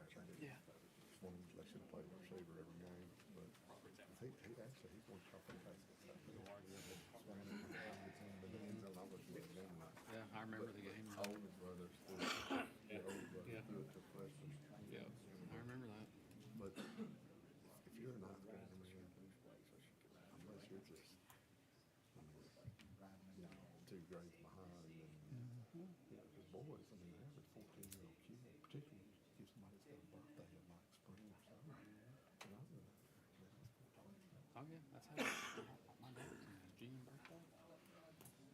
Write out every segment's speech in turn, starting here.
Yeah. One, they should have played receiver every game, but he actually, he's one top of the Yeah, I remember the game. older brother threw it, the older brother Yeah. threw it to freshman. Yeah, I remember that. But if you're a ninth grader, man, unless you're just, two grades behind, and, the boys, I mean, average 14-year-old kid, particularly if somebody's got a birthday in like spring or summer. And I'm in that, Oh yeah, that's how my dad's junior birthday.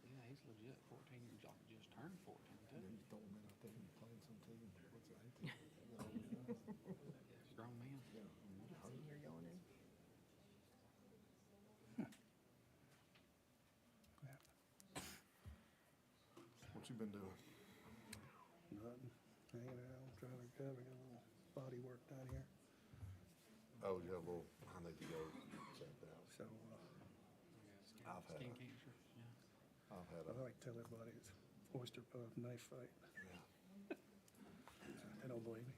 Yeah, he's legit 14. Just turned 14 too. you throw them in out there and you're playing some team, what's it, 18? Grown man. Yeah, I mean, you hurt. You're yawning. What you been doing? Nothing, hanging out, trying to get a little body work down here. Oh, yeah, well, I need to go check that out. So, I've had Skin a- cancer. Yeah. I've had I a, like to tell everybody it's oyster pub knife fight. yeah, They don't believe me.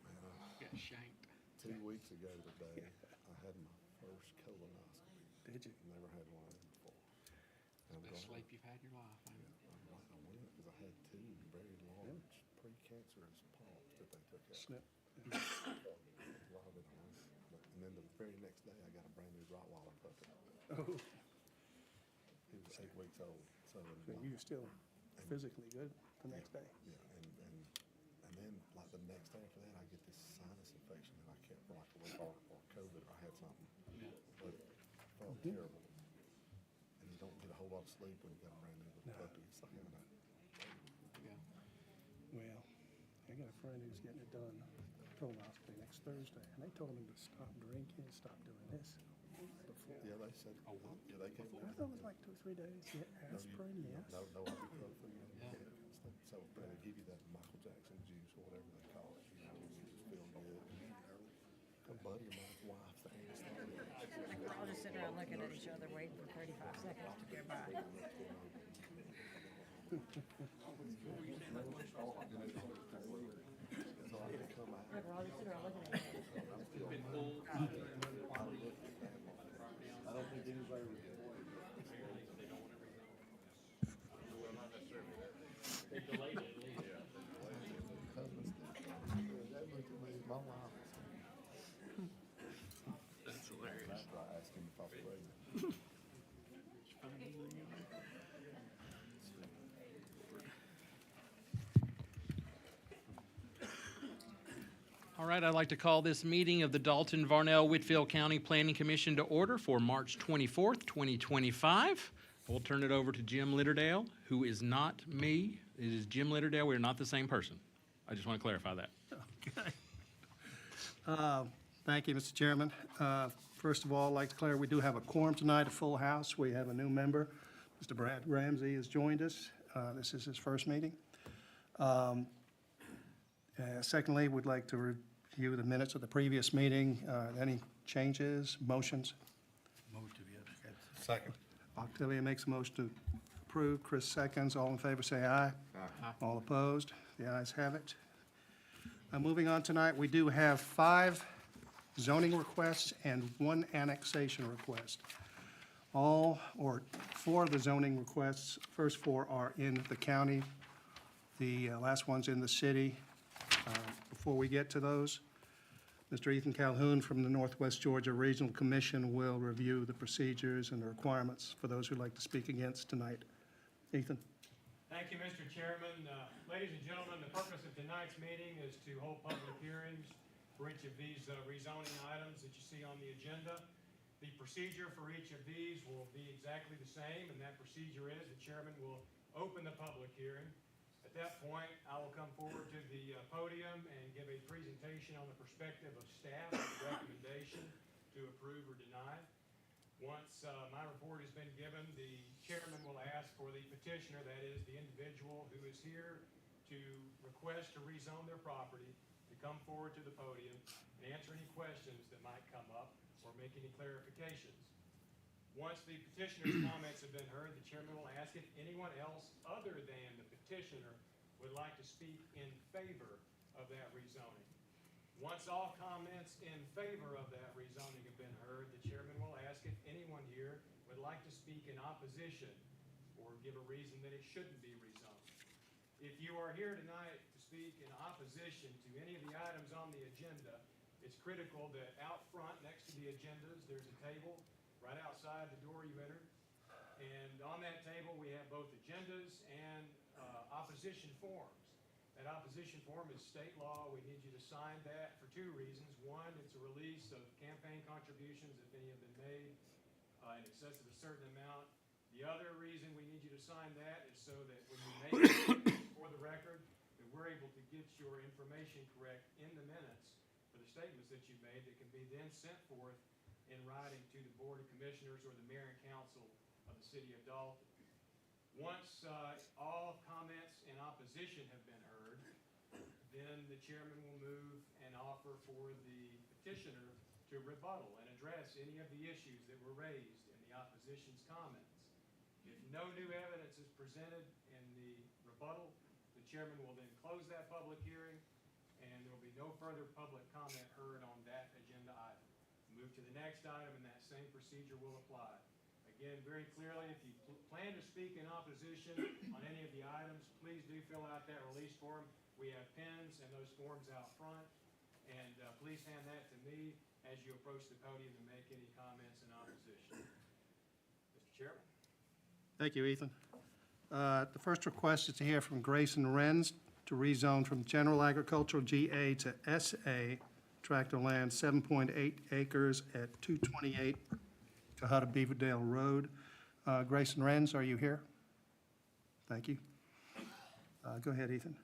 man, Got shanked. 2 weeks ago today, I had my first colonoscopy. Did you? Never had one of them before. And I'm Best glad- sleep you've had in your life, man. I'm glad I went because I had two very large precancerous polyps that they took out. Snip. A lot of it on. And then the very next day, I got a brand new Rottweiler puppy. Oh, He was 8 weeks old. So, so you're still physically good the next day? yeah, and then like the next day after that, I get this sinus infection that I kept for like a week, or COVID, or I had something, Yeah. but it felt terrible. And you don't get a whole lot of sleep when you got a brand new little No. puppy. It's like having a, Yeah. Well, I got a friend who's getting it done, colonoscopy next Thursday, and they told him to stop drinking, stop doing this before. yeah, they said, A what? yeah, they kept. I thought it was like 2 or 3 days. Yeah, aspirin, yes. No ibuprofen. Yeah. So they give you that Michael Jackson juice or whatever they call it, you know, and you just feel good. A buddy of mine's wife, they started. We're all just sitting around looking at each other, waiting for 35 seconds to go by. So I had to come out. Look, we're all just sitting around looking at each other. I don't think anybody would. That looked at me, my wife. That's hilarious. That's why I asked him if I was pregnant. All right, I'd like to call this meeting of the Dalton Varnell Whitfield County Planning Commission to order for March 24th, 2025. We'll turn it over to Jim Litterdale, who is not me. It is Jim Litterdale. We are not the same person. I just want to clarify that. Okay. Thank you, Mr. Chairman. First of all, I'd like to declare we do have a quorum tonight, a full house. We have a new member. Mr. Brad Ramsey has joined us. This is his first meeting. Secondly, we'd like to review the minutes of the previous meeting. Any changes, motions? Second. Octavia makes a motion to approve. Chris seconds. All in favor, say aye. Aye. All opposed? The ayes have it. Moving on tonight, we do have 5 zoning requests and 1 annexation request. All, or 4 of the zoning requests, first 4 are in the county. The last one's in the city. Before we get to those, Mr. Ethan Calhoun from the Northwest Georgia Regional Commission will review the procedures and the requirements for those who'd like to speak against tonight. Ethan? Thank you, Mr. Chairman. Ladies and gentlemen, the purpose of tonight's meeting is to hold public hearings for each of these rezoning items that you see on the agenda. The procedure for each of these will be exactly the same, and that procedure is the chairman will open the public hearing. At that point, I will come forward to the podium and give a presentation on the perspective of staff, recommendation to approve or deny. Once my report has been given, the chairman will ask for the petitioner, that is the individual who is here to request to rezone their property, to come forward to the podium and answer any questions that might come up or make any clarifications. Once the petitioner's comments have been heard, the chairman will ask if anyone else other than the petitioner would like to speak in favor of that rezoning. Once all comments in favor of that rezoning have been heard, the chairman will ask if anyone here would like to speak in opposition or give a reason that it shouldn't be rezoned. If you are here tonight to speak in opposition to any of the items on the agenda, it's critical that out front, next to the agendas, there's a table right outside the door you entered. And on that table, we have both agendas and opposition forms. That opposition form is state law. We need you to sign that for two reasons. One, it's a release of campaign contributions, if any have been made, in excess of a certain amount. The other reason we need you to sign that is so that when you make it for the record, that we're able to get your information correct in the minutes for the statements that you made that can be then sent forth in writing to the Board of Commissioners or the Mayor and Council of the City of Dalton. Once all comments in opposition have been heard, then the chairman will move and offer for the petitioner to rebuttal and address any of the issues that were raised in the opposition's comments. If no new evidence is presented in the rebuttal, the chairman will then close that public hearing, and there will be no further public comment heard on that agenda item. Move to the next item, and that same procedure will apply. Again, very clearly, if you plan to speak in opposition on any of the items, please do fill out that release form. We have pens and those forms out front, and please hand that to me as you approach the podium to make any comments in opposition. Mr. Chairman? Thank you, Ethan. The first request is to hear from Grayson Renz to rezone from General Agricultural GA to SA, tract of land 7.8 acres at 228 Cohutta Beaverdale Road. Grayson Renz, are you here? Thank you. Go ahead, Ethan.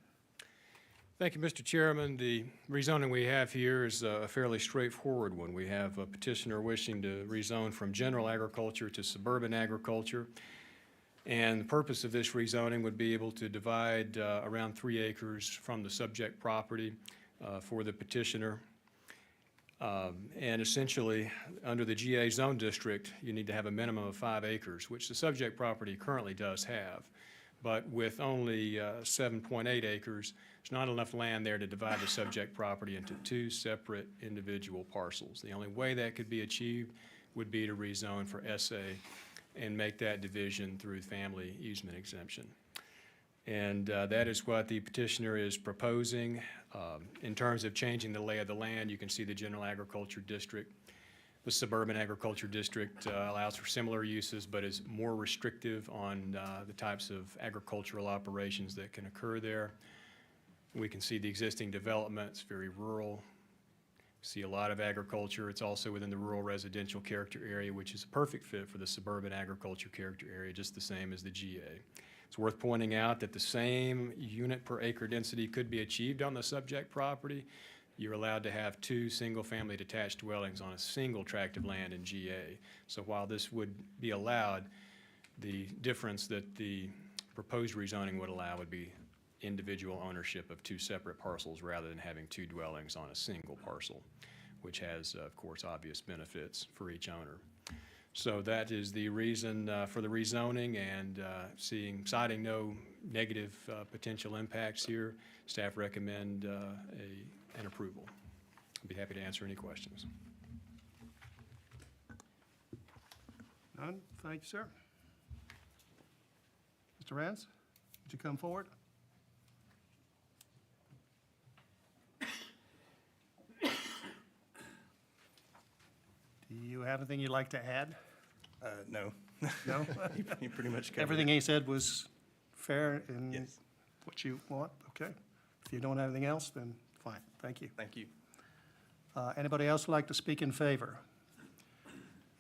Thank you, Mr. Chairman. The rezoning we have here is a fairly straightforward one. We have a petitioner wishing to rezone from general agriculture to suburban agriculture. And the purpose of this rezoning would be able to divide around 3 acres from the subject property for the petitioner. And essentially, under the GA zone district, you need to have a minimum of 5 acres, which the subject property currently does have. But with only 7.8 acres, there's not enough land there to divide the subject property into 2 separate individual parcels. The only way that could be achieved would be to rezone for SA and make that division through family easement exemption. And that is what the petitioner is proposing. In terms of changing the lay of the land, you can see the general agriculture district. The suburban agriculture district allows for similar uses, but is more restrictive on the types of agricultural operations that can occur there. We can see the existing development. It's very rural. See a lot of agriculture. It's also within the rural residential character area, which is a perfect fit for the suburban agriculture character area, just the same as the GA. It's worth pointing out that the same unit per acre density could be achieved on the subject property. You're allowed to have 2 single-family detached dwellings on a single tract of land in GA. So while this would be allowed, the difference that the proposed rezoning would allow would be individual ownership of 2 separate parcels rather than having 2 dwellings on a single parcel, which has, of course, obvious benefits for each owner. So that is the reason for the rezoning, and citing no negative potential impacts here, staff recommend an approval. I'd be happy to answer any questions. None? Thank you, sir. Mr. Renz, would you come forward? Do you have anything you'd like to add? No. No? You pretty much covered Everything it. he said was fair in Yes. what you want? Okay. If you don't have anything else, then fine. Thank you. Thank you. Anybody else like to speak in favor?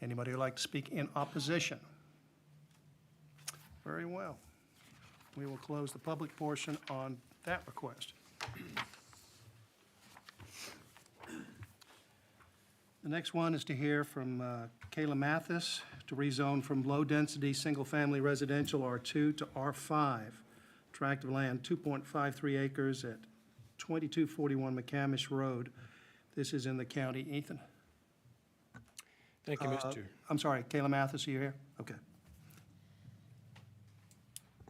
Anybody who'd like to speak in opposition? Very well. We will close the public portion on that request. The next one is to hear from Kayla Mathis to rezone from low-density, single-family residential R2 to R5, tract of land 2.53 acres at 2241 McCamish Road. This is in the county. Ethan? Thank you, Mr. I'm sorry, Kayla Mathis, are you here? Okay.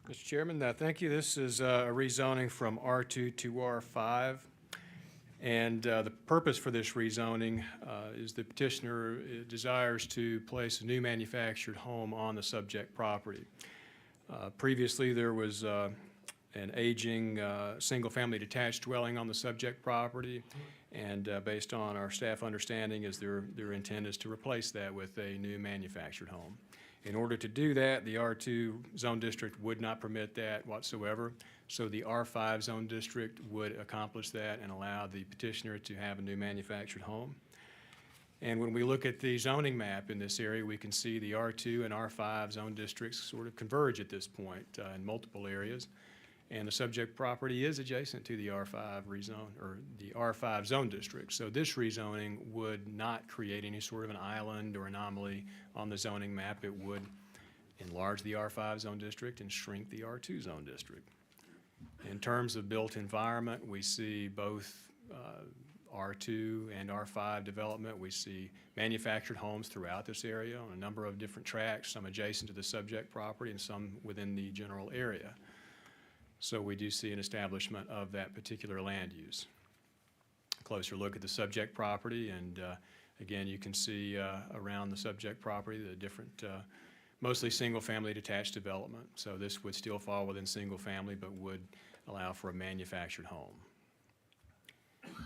Mr. Chairman, thank you. This is a rezoning from R2 to R5. And the purpose for this rezoning is the petitioner desires to place a new manufactured home on the subject property. Previously, there was an aging single-family detached dwelling on the subject property, and based on our staff understanding is their intent is to replace that with a new manufactured home. In order to do that, the R2 zone district would not permit that whatsoever, so the R5 zone district would accomplish that and allow the petitioner to have a new manufactured home. And when we look at the zoning map in this area, we can see the R2 and R5 zone districts sort of converge at this point in multiple areas. And the subject property is adjacent to the R5 rezone, or the R5 zone district. So this rezoning would not create any sort of an island or anomaly on the zoning map. It would enlarge the R5 zone district and shrink the R2 zone district. In terms of built environment, we see both R2 and R5 development. We see manufactured homes throughout this area on a number of different tracts, some adjacent to the subject property and some within the general area. So we do see an establishment of that particular land use. A closer look at the subject property, and again, you can see around the subject property the different, mostly single-family detached development. So this would still fall within single-family, but would allow for a manufactured home.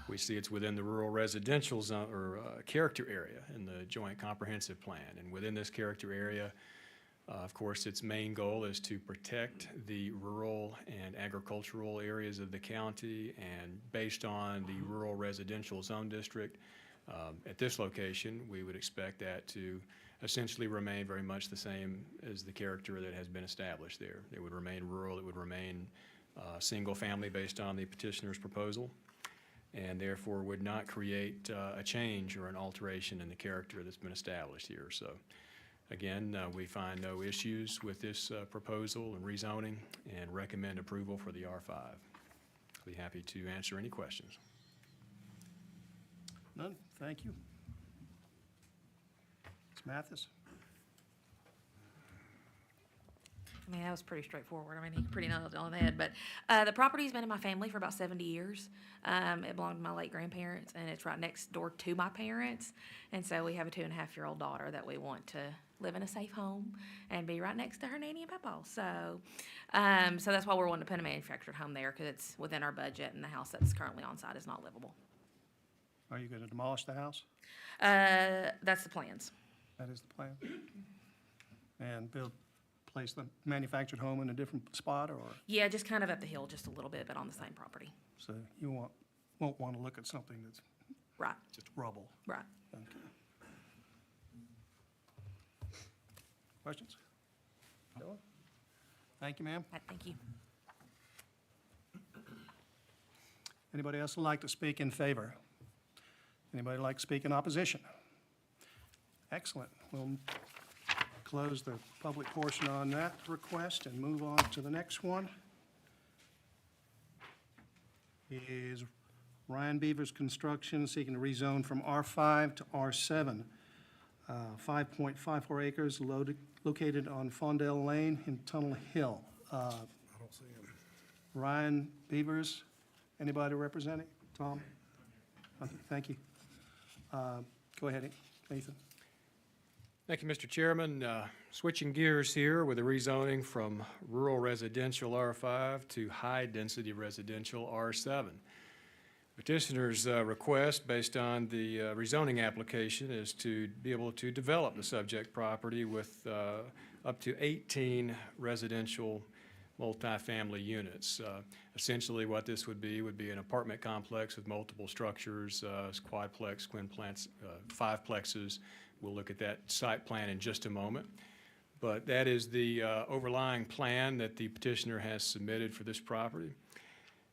We see it's within the rural residential zone, or character area in the Joint Comprehensive Plan. And within this character area, of course, its main goal is to protect the rural and agricultural areas of the county, and based on the rural residential zone district, at this location, we would expect that to essentially remain very much the same as the character that has been established there. It would remain rural, it would remain single-family based on the petitioner's proposal, and therefore would not create a change or an alteration in the character that's been established here. So again, we find no issues with this proposal and rezoning and recommend approval for the R5. I'll be happy to answer any questions. None? Thank you. Ms. Mathis? I mean, that was pretty straightforward. I mean, he pretty nailed it on the head. But the property's been in my family for about 70 years. It belonged to my late grandparents, and it's right next door to my parents. And so we have a 2.5-year-old daughter that we want to live in a safe home and be right next to her nanny and papa. So that's why we're wanting to put a manufactured home there, because it's within our budget, and the house that's currently on site is not livable. Are you going to demolish the house? That's the plans. That is the plan? And place the manufactured home in a different spot, or, Yeah, just kind of up the hill just a little bit, but on the same property. so you won't want to look at something that's Right, just rubble? right. Okay. Questions? No? Thank you, ma'am. Thank you. Anybody else would like to speak in favor? Anybody like to speak in opposition? Excellent. We'll close the public portion on that request and move on to the next one. Is Ryan Beavers Construction seeking to rezone from R5 to R7. 5.54 acres located on Fondell Lane in Tunnel Hill. I don't see him. Ryan Beavers, anybody representing? Tom? Okay, thank you. Go ahead, Nathan. Thank you, Mr. Chairman. Switching gears here with a rezoning from rural residential R5 to high-density residential R7. Petitioner's request, based on the rezoning application, is to be able to develop the subject property with up to 18 residential multifamily units. Essentially, what this would be an apartment complex with multiple structures, quadplex, quinplex, fiveplexes. We'll look at that site plan in just a moment. But that is the overlying plan that the petitioner has submitted for this property.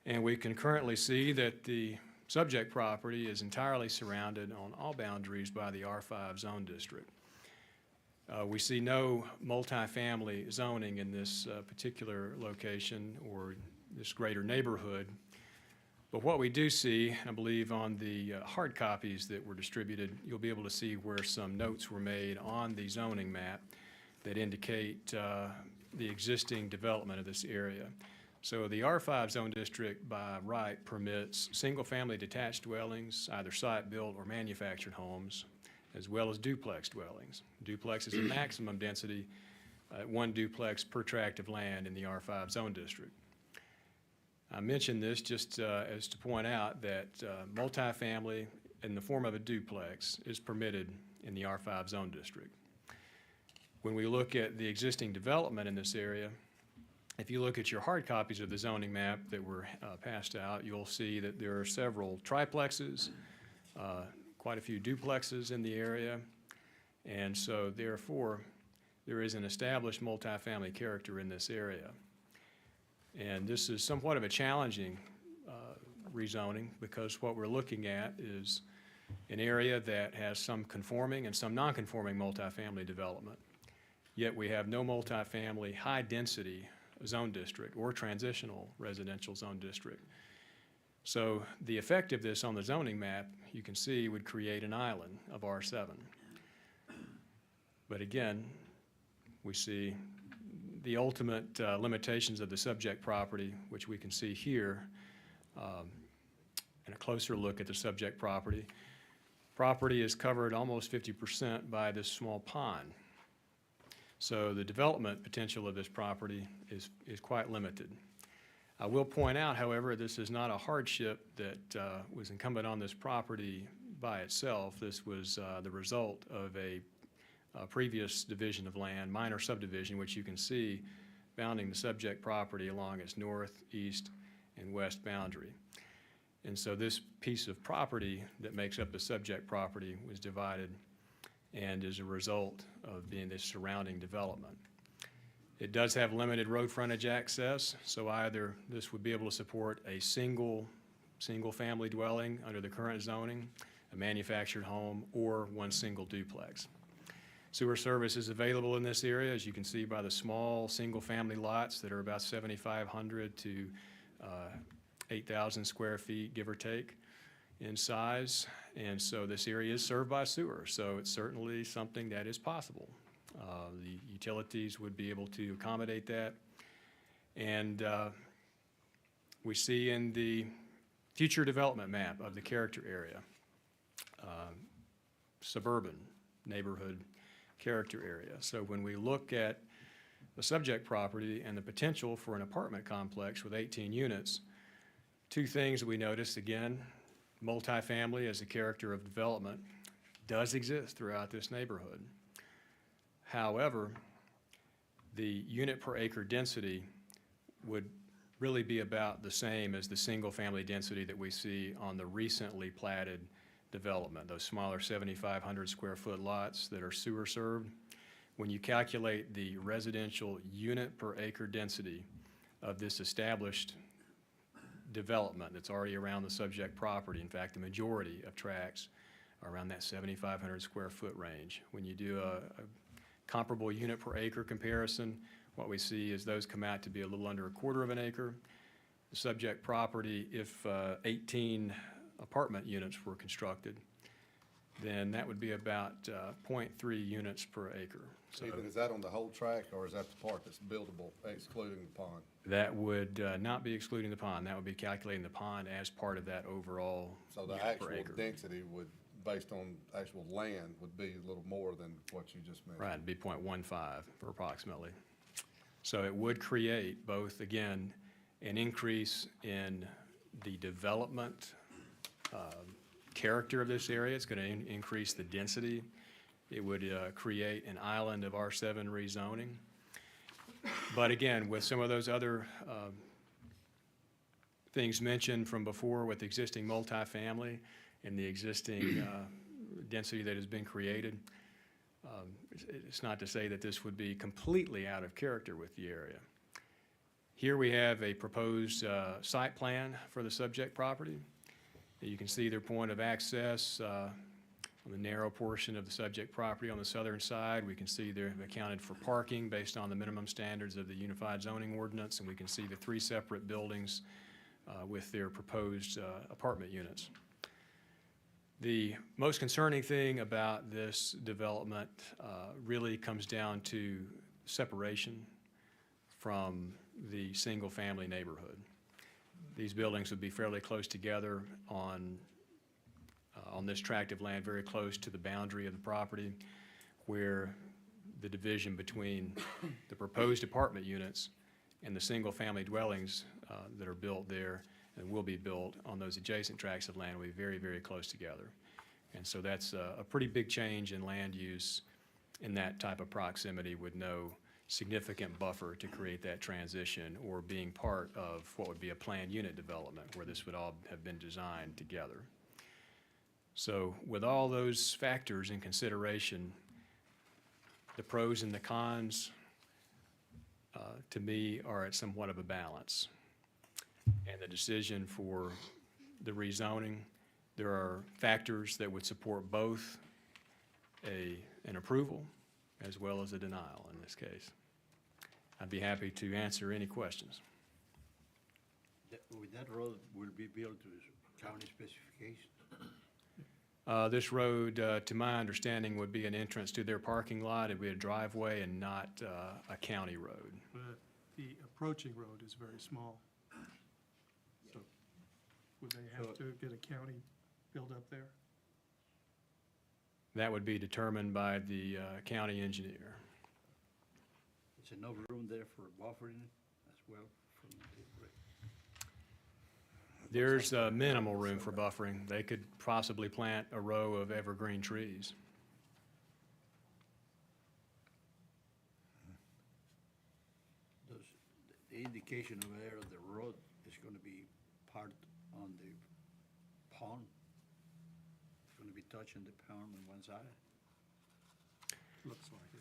And we can currently see that the subject property is entirely surrounded on all boundaries by the R5 zone district. We see no multifamily zoning in this particular location or this greater neighborhood. But what we do see, I believe on the hard copies that were distributed, you'll be able to see where some notes were made on the zoning map that indicate the existing development of this area. So the R5 zone district by right permits single-family detached dwellings, either site-built or manufactured homes, as well as duplex dwellings. Duplex is a maximum density, one duplex per tract of land in the R5 zone district. I mention this just as to point out that multifamily in the form of a duplex is permitted in the R5 zone district. When we look at the existing development in this area, if you look at your hard copies of the zoning map that were passed out, you'll see that there are several triplexes, quite a few duplexes in the area, and so therefore, there is an established multifamily character in this area. And this is somewhat of a challenging rezoning because what we're looking at is an area that has some conforming and some non-conforming multifamily development. Yet we have no multifamily high-density zone district or transitional residential zone district. So the effect of this on the zoning map, you can see, would create an island of R7. But again, we see the ultimate limitations of the subject property, which we can see here, and a closer look at the subject property. Property is covered almost 50% by this small pond. So the development potential of this property is quite limited. I will point out, however, this is not a hardship that was incumbent on this property by itself. This was the result of a previous division of land, minor subdivision, which you can see bounding the subject property along its north, east, and west boundary. And so this piece of property that makes up the subject property was divided and is a result of being this surrounding development. It does have limited road frontage access, so either this would be able to support a single-family dwelling under the current zoning, a manufactured home, or one single duplex. Sewer service is available in this area, as you can see by the small single-family lots that are about 7,500 to 8,000 square feet, give or take, in size. And so this area is served by sewer, so it's certainly something that is possible. The utilities would be able to accommodate that. And we see in the future development map of the character area, suburban neighborhood character area. So when we look at the subject property and the potential for an apartment complex with 18 units, two things that we notice, again, multifamily as a character of development does exist throughout this neighborhood. However, the unit per acre density would really be about the same as the single-family density that we see on the recently platted development, those smaller 7,500 square foot lots that are sewer served. When you calculate the residential unit per acre density of this established development that's already around the subject property, in fact, the majority of tracts are around that 7,500 square foot range. When you do a comparable unit per acre comparison, what we see is those come out to be a little under a quarter of an acre. The subject property, if 18 apartment units were constructed, then that would be about 0.3 units per acre. So Stephen, is that on the whole tract, or is that the part that's buildable, excluding the pond? that would not be excluding the pond. That would be calculating the pond as part of that overall So the unit per actual acre. density would, based on actual land, would be a little more than what you just mentioned. Right, it'd be 0.15 approximately. So it would create both, again, an increase in the development character of this area. It's going to increase the density. It would create an island of R7 rezoning. But again, with some of those other things mentioned from before with existing multifamily and the existing density that has been created, it's not to say that this would be completely out of character with the area. Here we have a proposed site plan for the subject property. You can see their point of access on the narrow portion of the subject property on the southern side. We can see they've accounted for parking based on the minimum standards of the Unified Zoning Ordinance, and we can see the three separate buildings with their proposed apartment units. The most concerning thing about this development really comes down to separation from the single-family neighborhood. These buildings would be fairly close together on this tract of land, very close to the boundary of the property, where the division between the proposed apartment units and the single-family dwellings that are built there and will be built on those adjacent tracts of land will be very, very close together. And so that's a pretty big change in land use in that type of proximity with no significant buffer to create that transition or being part of what would be a planned unit development where this would all have been designed together. So with all those factors in consideration, the pros and the cons, to me, are at somewhat of a balance. And the decision for the rezoning, there are factors that would support both an approval as well as a denial in this case. I'd be happy to answer any questions. With that road will be built to county specifications? This road, to my understanding, would be an entrance to their parking lot. It'd be a driveway and not a county road. But the approaching road is very small. So would they have to get a county build up there? That would be determined by the county engineer. Is there no room there for buffering as well from the There's minimal room for buffering. They could possibly plant a row of evergreen trees. Does the indication over there of the road is gonna be part on the pond? It's gonna be touching the pond on one side? Looks like it.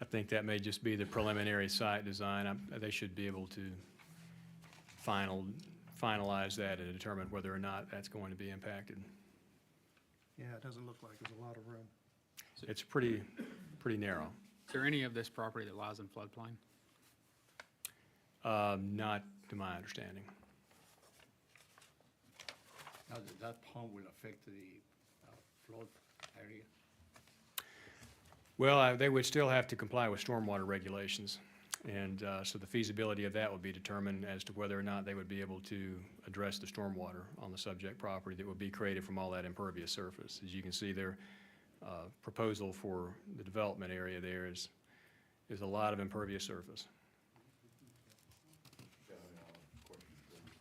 I think that may just be the preliminary site design. They should be able to finalize that and determine whether or not that's going to be impacted. Yeah, it doesn't look like there's a lot of room. It's pretty narrow. Is there any of this property that lies in floodplain? Not to my understanding. Now, that pond will affect the flood area? Well, they would still have to comply with stormwater regulations. And so the feasibility of that would be determined as to whether or not they would be able to address the stormwater on the subject property that would be created from all that impervious surface. As you can see, their proposal for the development area there is a lot of impervious surface. Question, please.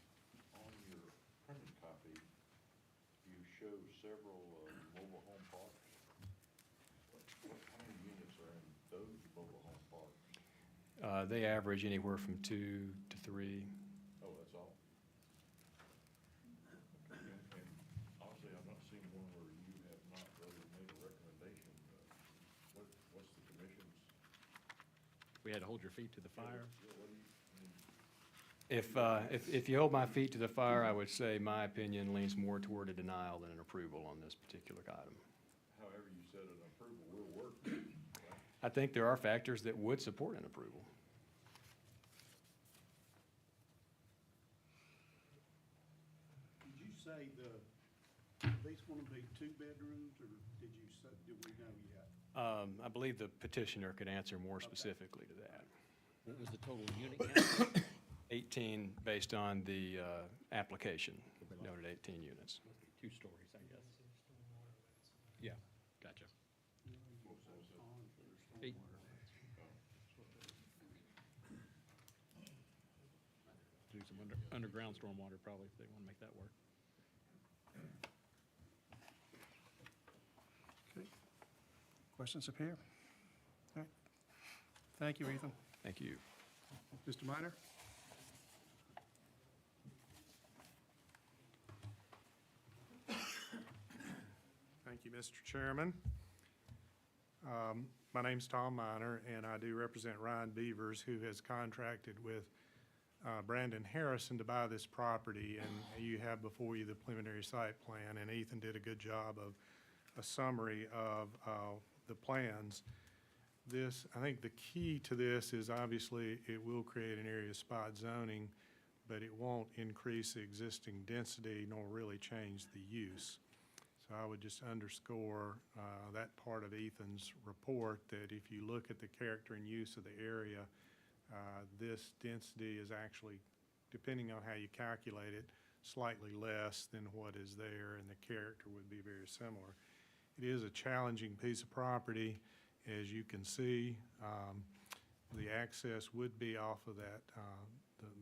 On your printed copy, you show several mobile home parks. How many units are in those mobile home parks? They average anywhere from 2 to 3. Oh, that's all? And honestly, I've not seen one where you have not really made a recommendation. What's the commission's? We had to hold your feet to the fire. If you hold my feet to the fire, I would say my opinion leans more toward a denial than an approval on this particular item. However you said an approval will work. I think there are factors that would support an approval. Did you say these want to be 2 bedrooms, or did we know yet? I believe the petitioner could answer more specifically to that. What was the total unit count? 18 based on the application, noted 18 units. 2 stories, I guess. Yeah, gotcha. 8. Do some underground stormwater probably if they want to make that work. Okay. Questions up here? All right. Thank you, Ethan. Thank you. Mr. Minor? Thank you, Mr. Chairman. My name's Tom Miner, and I do represent Ryan Beavers, who has contracted with Brandon Harrison to buy this property, and you have before you the preliminary site plan, and Ethan did a good job of a summary of the plans. I think the key to this is obviously it will create an area spot zoning, but it won't increase the existing density nor really change the use. So I would just underscore that part of Ethan's report, that if you look at the character and use of the area, This density is actually, depending on how you calculate it, slightly less than what is there, and the character would be very similar. It is a challenging piece of property, as you can see. The access would be off of that,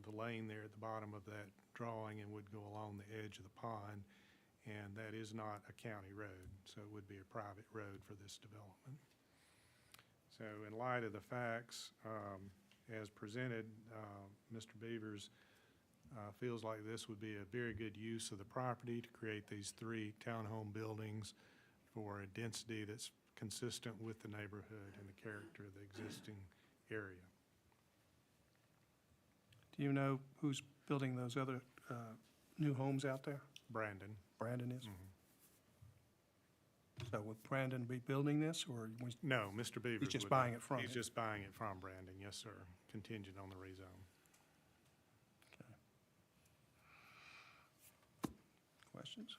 the lane there at the bottom of that drawing, and would go along the edge of the pond, and that is not a county road, so it would be a private road for this development. So in light of the facts, as presented, Mr. Beavers feels like this would be a very good use of the property to create these 3 townhome buildings for a density that's consistent with the neighborhood and the character of the existing area. Do you know who's building those other new homes out there? Brandon. Brandon is? Mhm. So would Brandon be building this, or was No, Mr. Beavers. just would buying not. it from He's him? just buying it from Brandon, yes, sir, contingent on the rezone. questions?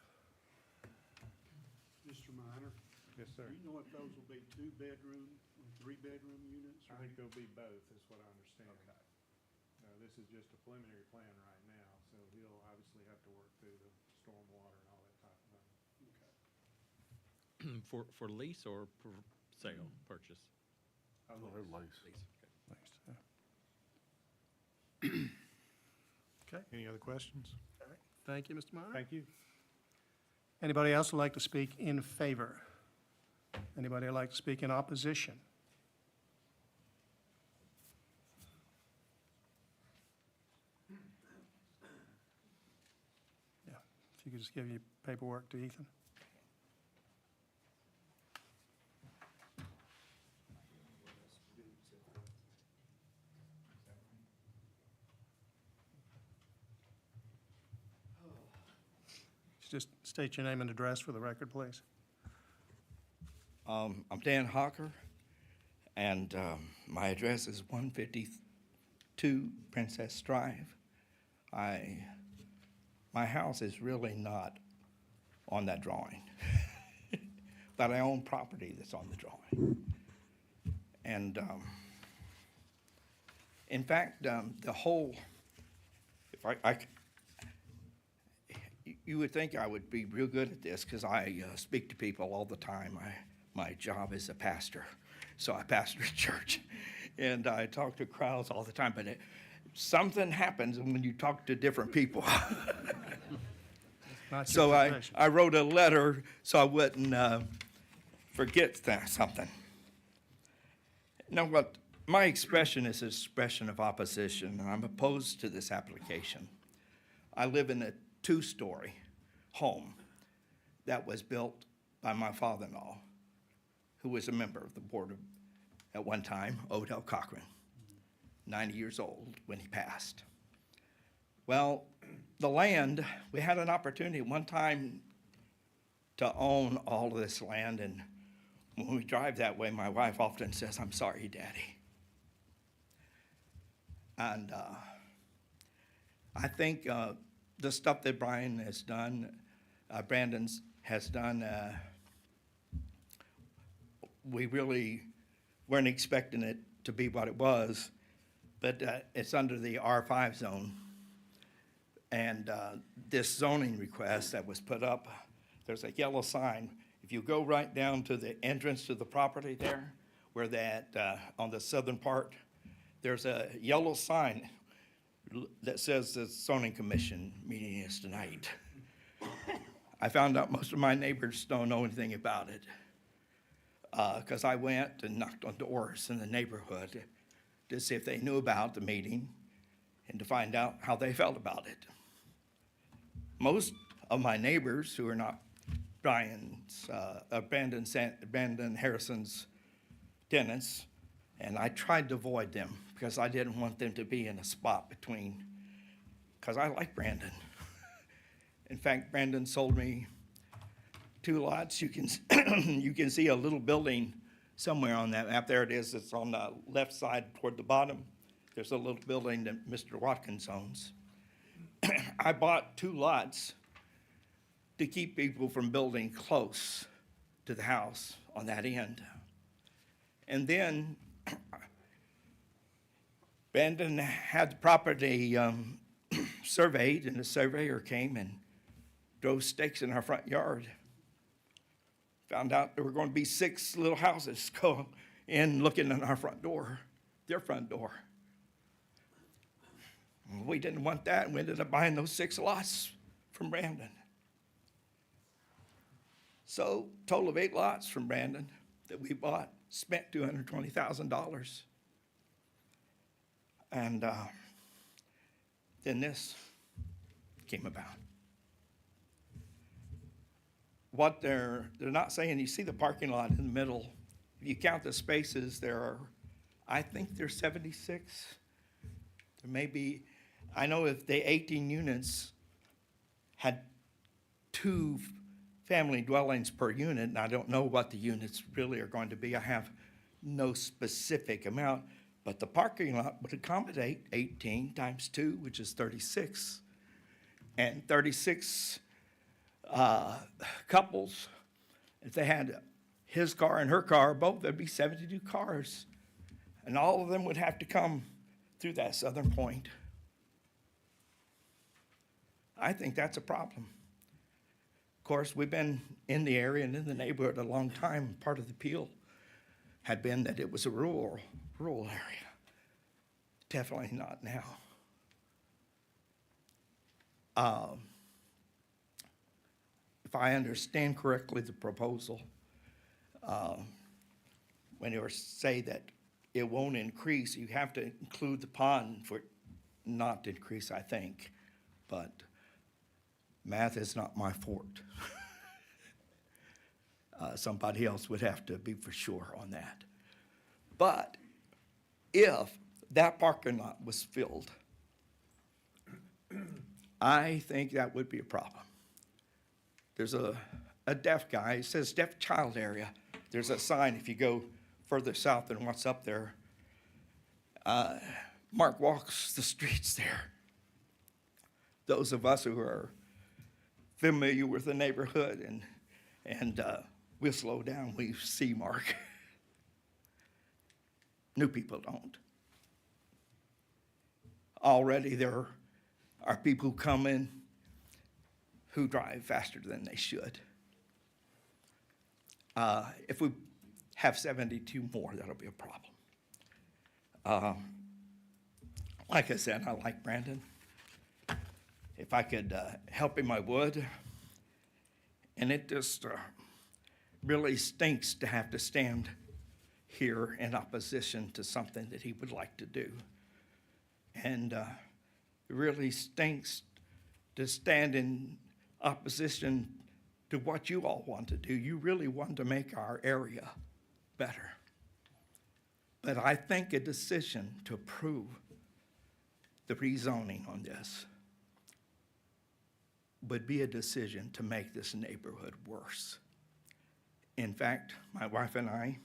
Mr. Minor, Yes, do sir. you know if those will be 2-bedroom or 3-bedroom units? I think there'll be both, is what I understand. This is just a preliminary plan right now, so he'll obviously have to work through the stormwater and all that type of thing. For lease or for sale, purchase? Lease. Okay, Any other questions? thank you, Mr. Meyer. Thank you. Anybody else would like to speak in favor? Anybody would like to speak in opposition? Yeah, if you could just give your paperwork to Ethan. Just state your name and address for the record, please. I'm Dan Hawker, and my address is 152 Princess Drive. My house is really not on that drawing, but I own property that's on the drawing. And in fact, the whole, if you would think I would be real good at this, because I speak to people all the time. My job is a pastor, so I pastor a church, and I talk to crowds all the time, but something happens when you talk to different people. Not your So profession. I wrote a letter so I wouldn't forget something. Now, what my expression is an expression of opposition, and I'm opposed to this application. I live in a 2-story home that was built by my father-in-law, who was a member of the board at one time, Odell Cochran, 90 years old when he passed. Well, the land, we had an opportunity at one time to own all of this land, and when we drive that way, my wife often says, "I'm sorry, Daddy." And I think the stuff that Brandon has done, we really weren't expecting it to be what it was, but it's under the R5 zone. And this zoning request that was put up, there's a yellow sign. If you go right down to the entrance to the property there, where that, on the southern part, there's a yellow sign that says the zoning commission meeting is tonight. I found out most of my neighbors don't know anything about it, because I went and knocked on doors in the neighborhood to see if they knew about the meeting and to find out how they felt about it. Most of my neighbors who are not Brandon Harrison's tenants, and I tried to avoid them because I didn't want them to be in a spot between, because I like Brandon. In fact, Brandon sold me 2 lots. You can, you can see a little building somewhere on that map. There it is. It's on the left side toward the bottom. There's a little building that Mr. Watkins owns. I bought 2 lots to keep people from building close to the house on that end. And then Brandon had the property surveyed, and the surveyor came and drove stakes in our front yard. Found out there were going to be 6 little houses go in looking in our front door, their front door. We didn't want that, and we ended up buying those 6 lots from Brandon. So, total of 8 lots from Brandon that we bought, spent $220,000. And then this came about. What they're not saying, you see the parking lot in the middle, if you count the spaces, there are, I think there's 76. There may be, I know if the 18 units had 2 family dwellings per unit, and I don't know what the units really are going to be. I have no specific amount, but the parking lot would accommodate 18 times 2, which is 36. And 36 couples, if they had his car and her car, both, there'd be 72 cars. And all of them would have to come through that southern point. I think that's a problem. Of course, we've been in the area and in the neighborhood a long time. Part of the appeal had been that it was a rural area. Definitely not now. If I understand correctly the proposal, when you say that it won't increase, you have to include the pond for it not to increase, I think. But math is not my forte. Somebody else would have to be for sure on that. But if that parking lot was filled, I think that would be a problem. There's a deaf guy, it says deaf child area. There's a sign if you go further south than what's up there. Mark walks the streets there. Those of us who are familiar with the neighborhood and we'll slow down, we see Mark. New people don't. Already there are people who come in who drive faster than they should. If we have 72 more, that'll be a problem. Like I said, I like Brandon. If I could help him, I would. And it just really stinks to have to stand here in opposition to something that he would like to do. And it really stinks to stand in opposition to what you all want to do. You really want to make our area better. But I think a decision to approve the rezoning on this would be a decision to make this neighborhood worse. In fact, my wife and I,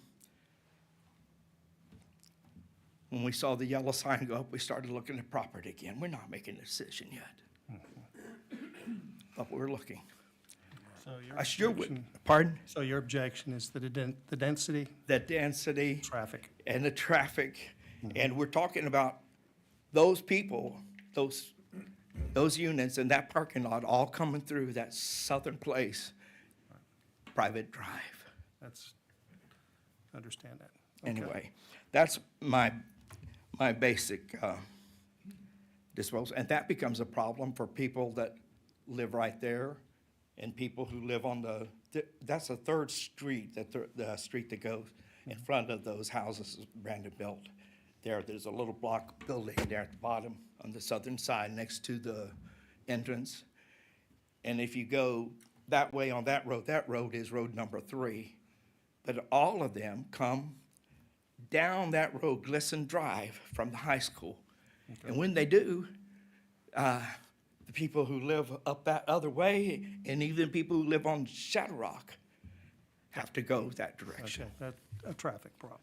when we saw the yellow sign go up, we started looking at property again. We're not making a decision yet. But we're looking. So your I sure would, objection- pardon? So your objection is the density, The density traffic? and the traffic. And we're talking about those people, those units in that parking lot all coming through that southern place, private drive. Understand that. Okay. Anyway, that's my basic disposal. And that becomes a problem for people that live right there and people who live on that's the third street, the street that goes in front of those houses Brandon built. There's a little block building there at the bottom on the southern side next to the entrance. And if you go that way on that road is road number 3. But all of them come down that road, Glisson Drive, from the high school. And when they do, the people who live up that other way, and even people who live on Shadow Rock, have to go that direction. Okay, that's a traffic problem.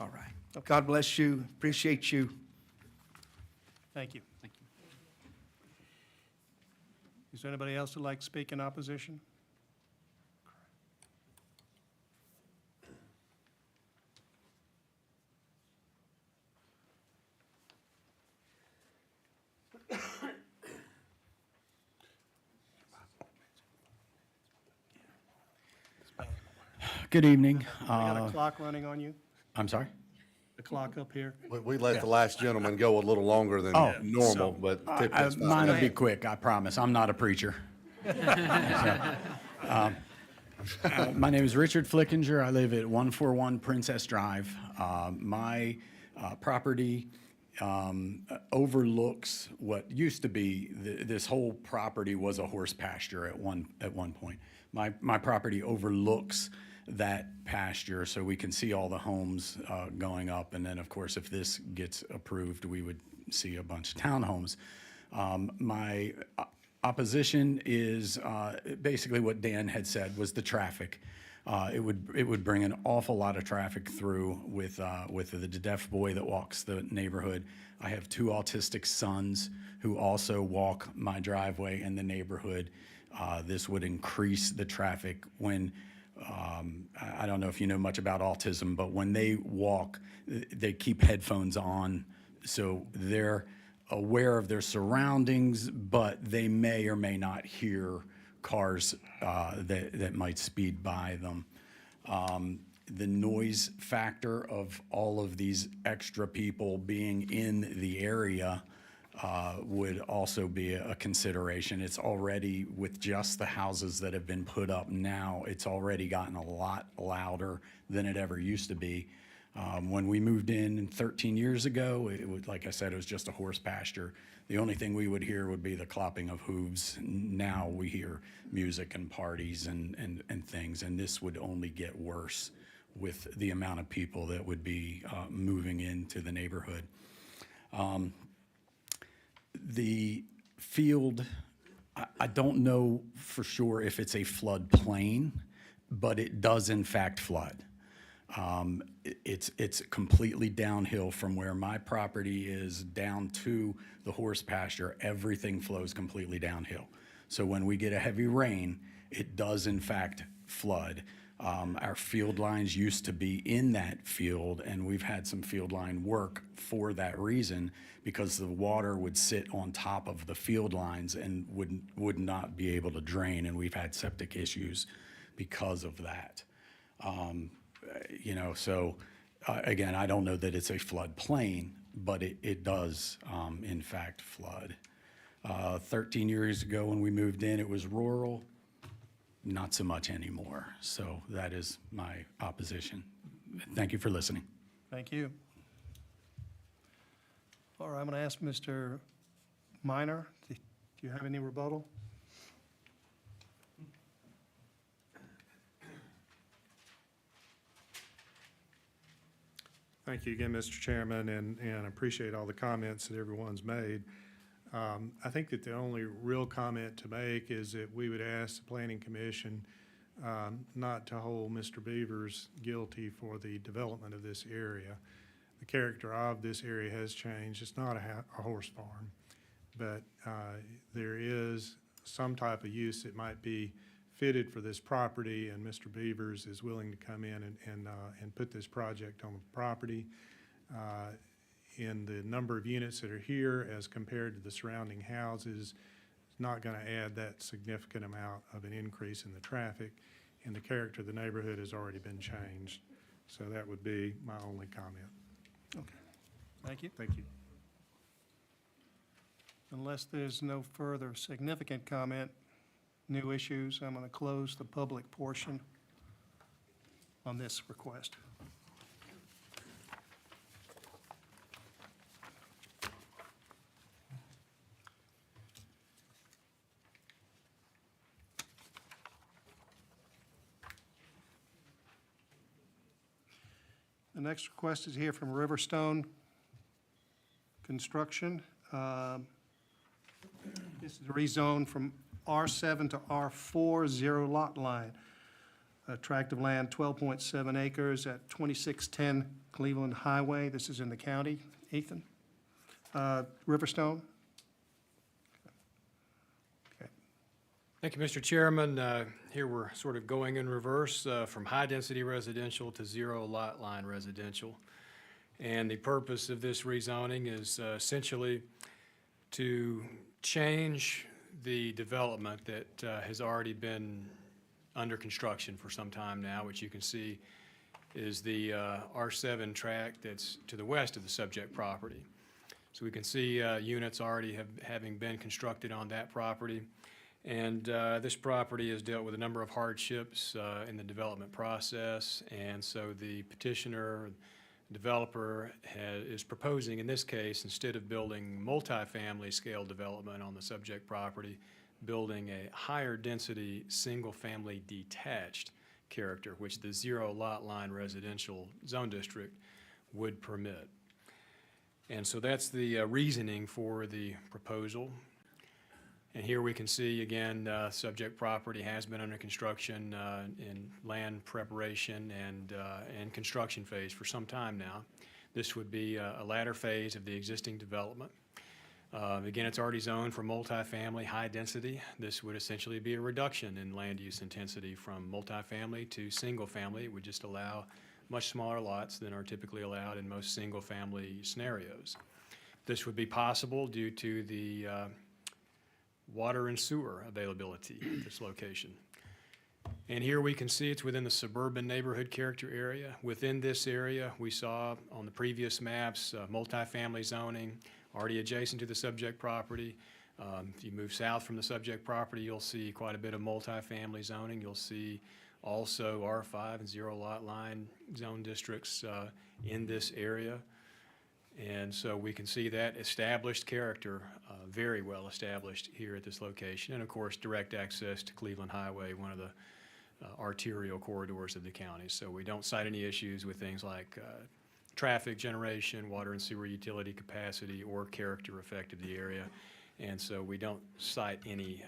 All right. God bless you. Appreciate you. Thank you. Thank you. Is there anybody else who'd like to speak in opposition? Good evening. I got a clock running on you, I'm sorry? the clock up here. We let the last gentleman go a little longer than Oh, normal, but typically it's fine. Mine will be quick, I promise. I'm not a preacher. My name is Richard Flickinger. I live at 141 Princess Drive. My property overlooks what used to be, this whole property was a horse pasture at one point. My property overlooks that pasture, so we can see all the homes going up. And then, of course, if this gets approved, we would see a bunch of townhomes. My opposition is basically what Dan had said, was the traffic. It would bring an awful lot of traffic through with the deaf boy that walks the neighborhood. I have 2 autistic sons who also walk my driveway in the neighborhood. This would increase the traffic when, I don't know if you know much about autism, but when they walk, they keep headphones on, so they're aware of their surroundings, but they may or may not hear cars that might speed by them. The noise factor of all of these extra people being in the area would also be a consideration. It's already, with just the houses that have been put up now, it's already gotten a lot louder than it ever used to be. When we moved in 13 years ago, it was, like I said, it was just a horse pasture. The only thing we would hear would be the clopping of hooves. Now we hear music and parties and things, and this would only get worse with the amount of people that would be moving into the neighborhood. The field, I don't know for sure if it's a floodplain, but it does in fact flood. It's completely downhill from where my property is down to the horse pasture. Everything flows completely downhill. So when we get a heavy rain, it does in fact flood. Our field lines used to be in that field, and we've had some field line work for that reason, because the water would sit on top of the field lines and would not be able to drain, and we've had septic issues because of that. So again, I don't know that it's a floodplain, but it does in fact flood. 13 years ago when we moved in, it was rural, not so much anymore. So that is my opposition. Thank you for listening. Thank you. All right, I'm going to ask Mr. Minor, do you have any rebuttal? Thank you again, Mr. Chairman, and I appreciate all the comments that everyone's made. I think that the only real comment to make is that we would ask the Planning Commission not to hold Mr. Beavers guilty for the development of this area. The character of this area has changed. It's not a horse farm, but there is some type of use that might be fitted for this property, and Mr. Beavers is willing to come in and put this project on the property. In the number of units that are here as compared to the surrounding houses, it's not going to add that significant amount of an increase in the traffic, and the character of the neighborhood has already been changed. So that would be my only comment. Okay, thank you. Thank you. Unless there's no further significant comment, new issues, I'm going to close the public portion on this request. The next request is here from Riverstone Construction. This is a rezone from R7 to R4, 0 lot line. A tract of land, 12.7 acres at 2610 Cleveland Highway. This is in the county. Ethan? Riverstone? Okay. Thank you, Mr. Chairman. Here we're sort of going in reverse from high-density residential to 0 lot line residential. And the purpose of this rezoning is essentially to change the development that has already been under construction for some time now, which you can see is the R7 tract that's to the west of the subject property. So we can see units already having been constructed on that property. And this property has dealt with a number of hardships in the development process, and so the petitioner, developer is proposing, in this case, instead of building multifamily scale development on the subject property, building a higher density, single-family detached character, which the zero lot line residential zone district would permit. And so that's the reasoning for the proposal. And here we can see, again, subject property has been under construction in land preparation and construction phase for some time now. This would be a latter phase of the existing development. Again, it's already zoned for multifamily, high density. This would essentially be a reduction in land use intensity from multifamily to single family. It would just allow much smaller lots than are typically allowed in most single family scenarios. This would be possible due to the water and sewer availability at this location. And here we can see it's within the suburban neighborhood character area. Within this area, we saw on the previous maps, multifamily zoning already adjacent to the subject property. If you move south from the subject property, you'll see quite a bit of multifamily zoning. You'll see also R5 and zero lot line zone districts in this area. And so we can see that established character, very well established here at this location. And of course, direct access to Cleveland Highway, one of the arterial corridors of the county. So we don't cite any issues with things like traffic generation, water and sewer utility capacity, or character effect of the area. And so we don't cite any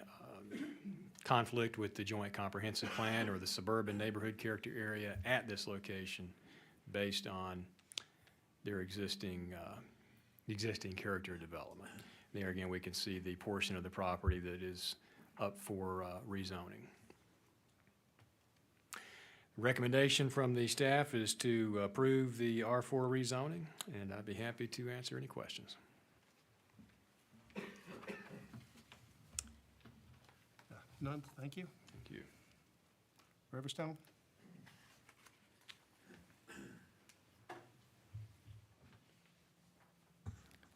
conflict with the Joint Comprehensive Plan or the suburban neighborhood character area at this location based on their existing character development. There again, we can see the portion of the property that is up for rezoning. Recommendation from the staff is to approve the R4 rezoning, and I'd be happy to answer any questions. None, thank you. Thank you. Riverstone?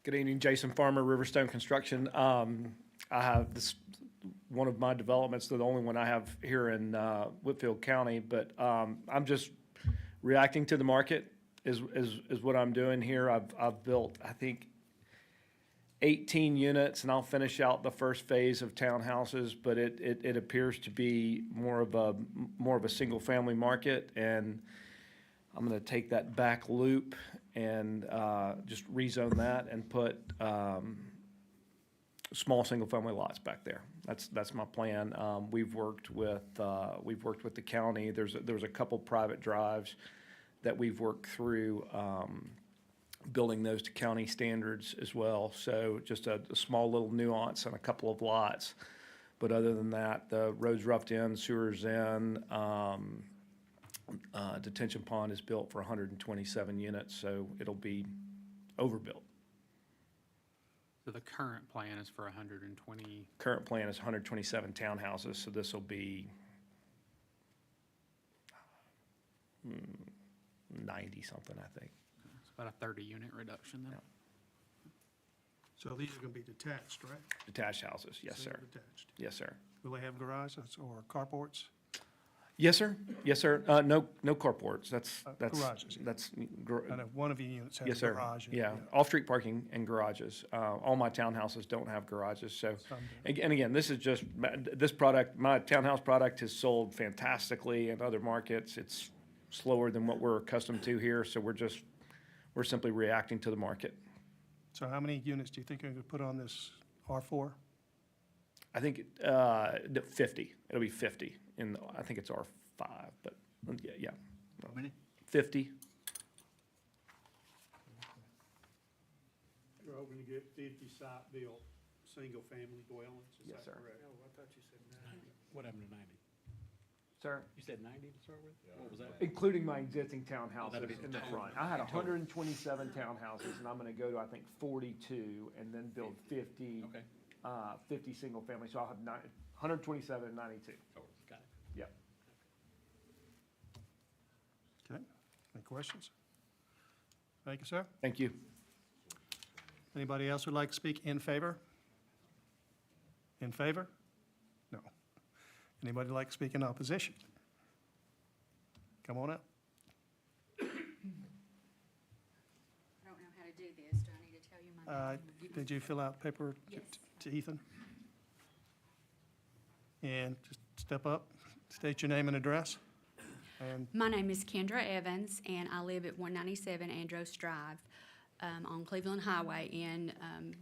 Good evening, Jason Farmer, Riverstone Construction. I have this, one of my developments, the only one I have here in Whitfield County, but I'm just reacting to the market is what I'm doing here. I've built, I think, 18 units, and I'll finish out the first phase of townhouses, but it appears to be more of a single-family market, and I'm gonna take that back loop and just rezone that and put small single-family lots back there. That's my plan. We've worked with the county. There was a couple private drives that we've worked through, building those to county standards as well. So just a small little nuance on a couple of lots. But other than that, the road's roughed in, sewer's in, detention pond is built for 127 units, so it'll be overbuilt. So the current plan is for 120, Current plan is 127 townhouses, so this will be 90 something, I think. it's about a 30-unit reduction then. So these are gonna be detached, right? Detached houses, yes, sir. Single detached. Yes, sir. Will they have garages or carports? Yes, sir. Yes, sir. No carports. That's Garages. That's I know one of your units has yes, a sir. garage. in it, Yeah, off-street parking and garages. All my townhouses don't have garages, so. Some do. And again, this is just, this product, my townhouse product has sold fantastically in other markets. It's slower than what we're accustomed to here, so we're simply reacting to the market. So how many units do you think you're gonna put on this R4? I think 50. It'll be 50. I think it's R5, but yeah. How many? 50. You're hoping to get 50 site-built, single-family dwellings, is Yes, that sir. correct? Oh, I thought you said 90. What happened to 90? Sir? You said 90 to start with? What was that? Including my existing that'd townhouses be in the total. front. I had Total. 127 townhouses, and I'm gonna go to, I think, 42, and then build 50, Okay. 50 single family, so I'll have 127 and 92. Oh, got it. Yep. Any questions? Thank you, sir. Thank you. Anybody else who'd like to speak in favor? In favor? No. Anybody like to speak in opposition? Come on up. I don't know how to do this. Do I need to tell you my name? Did you fill out paper Yes. to Ethan? And just step up, state your name and address. And My name is Kendra Evans, and I live at 197 Andros Drive on Cleveland Highway in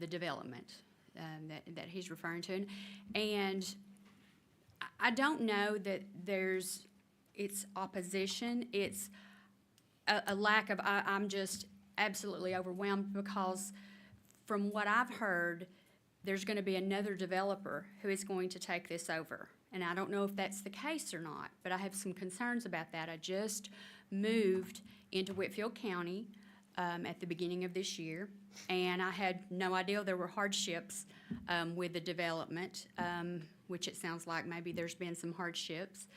the development that he's referring to. And I don't know that it's opposition. It's a lack of, I'm just absolutely overwhelmed because from what I've heard, there's going to be another developer who is going to take this over. And I don't know if that's the case or not, but I have some concerns about that. I just moved into Whitfield County at the beginning of this year, and I had no idea there were hardships with the development, which it sounds like maybe there's been some hardships.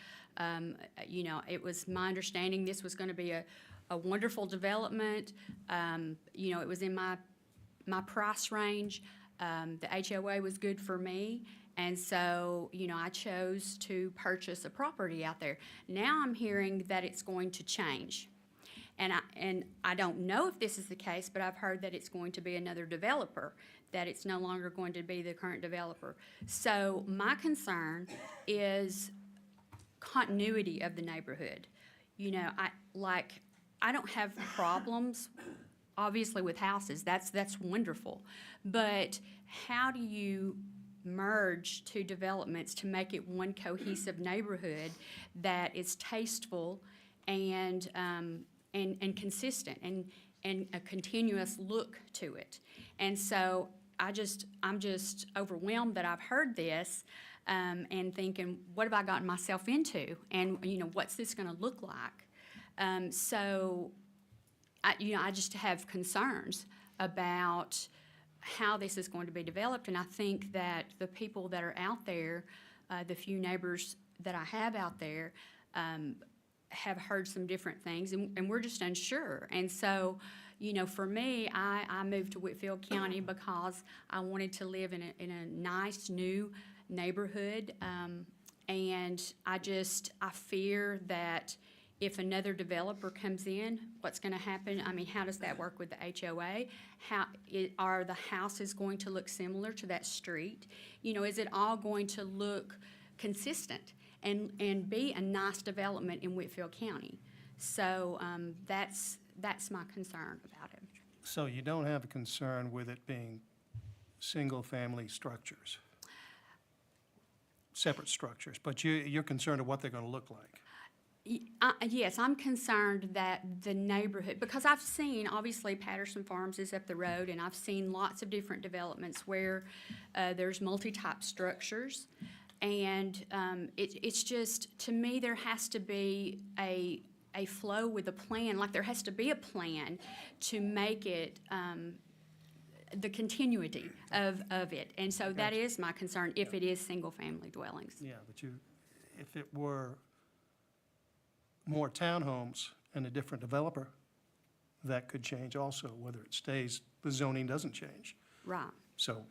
You know, it was my understanding this was going to be a wonderful development. You know, it was in my price range. The HOA was good for me, and so, you know, I chose to purchase a property out there. Now I'm hearing that it's going to change. And I don't know if this is the case, but I've heard that it's going to be another developer, that it's no longer going to be the current developer. So my concern is continuity of the neighborhood. You know, I don't have problems, obviously, with houses. That's wonderful. But how do you merge two developments to make it one cohesive neighborhood that is tasteful and consistent and a continuous look to it? And so I'm just overwhelmed that I've heard this and thinking, what have I gotten myself into? And, you know, what's this going to look like? So I just have concerns about how this is going to be developed, and I think that the people that are out there, the few neighbors that I have out there, have heard some different things, and we're just unsure. And so, you know, for me, I moved to Whitfield County because I wanted to live in a nice new neighborhood, and I fear that if another developer comes in, what's going to happen? I mean, how does that work with the HOA? Are the houses going to look similar to that street? You know, is it all going to look consistent and be a nice development in Whitfield County? So that's my concern about it. so you don't have a concern with it being single-family structures, separate structures, but you're concerned of what they're going to look like. Yes, I'm concerned that the neighborhood, because I've seen, obviously Patterson Farms is up the road, and I've seen lots of different developments where there's multi-type structures. And it's just, to me, there has to be a flow with a plan, like there has to be a plan to make it the continuity of it. And so that is my concern if it is single-family dwellings. Yeah, but if it were more townhomes and a different developer, that could change also, whether it stays, the zoning doesn't change. Right. So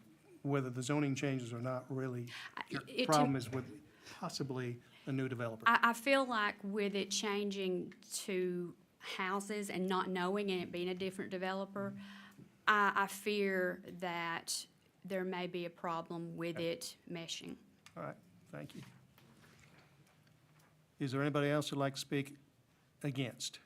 whether the zoning changes or not, really, your it- problem is with possibly a new developer. I feel like with it changing to houses and not knowing and it being a different developer, I fear that there may be a problem with it meshing. All right, thank you. Is there anybody else who'd like to speak against?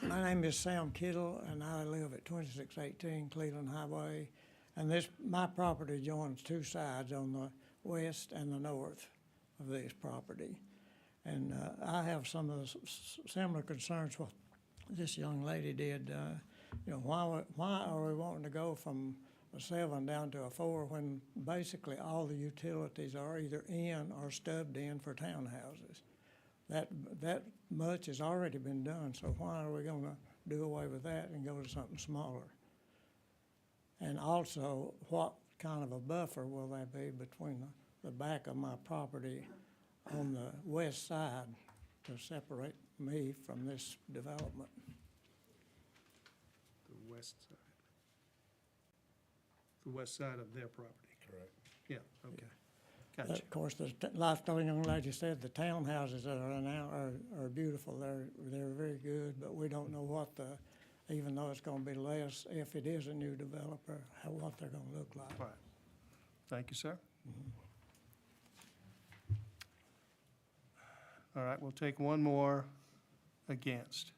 My name is Sam Kittle, and I live at 2618 Cleveland Highway. And my property joins two sides on the west and the north of this property. And I have some of the similar concerns what this young lady did. You know, why are we wanting to go from a 7 down to a 4 when basically all the utilities are either in or stubbed in for townhouses? that much has already been done, so why are we gonna do away with that and go to something smaller? And also, what kind of a buffer will there be between the back of my property on the west side to separate me from this development? The west side. The west side of their property. Correct. Yeah, okay. Gotcha. Of course, like the young lady said, the townhouses that are now are beautiful. They're very good, but we don't know what even though it's gonna be less, if it is a new developer, what they're gonna look like. Right. Thank you, sir. All right, we'll take one more against.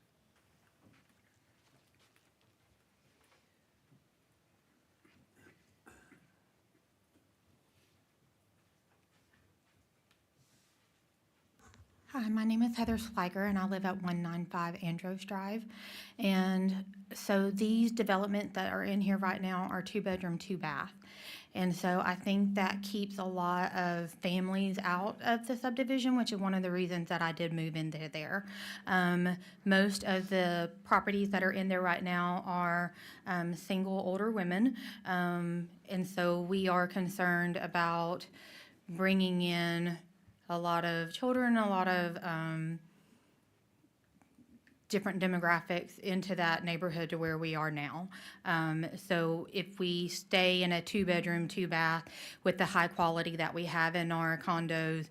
Hi, my name is Heather Swiger, and I live at 195 Andros Drive. And so these developments that are in here right now are 2-bedroom, 2-bath. And so I think that keeps a lot of families out of the subdivision, which is one of the reasons that I did move into there. Most of the properties that are in there right now are single older women. And so we are concerned about bringing in a lot of children, a lot of different demographics into that neighborhood to where we are now. So if we stay in a 2-bedroom, 2-bath with the high quality that we have in our condos,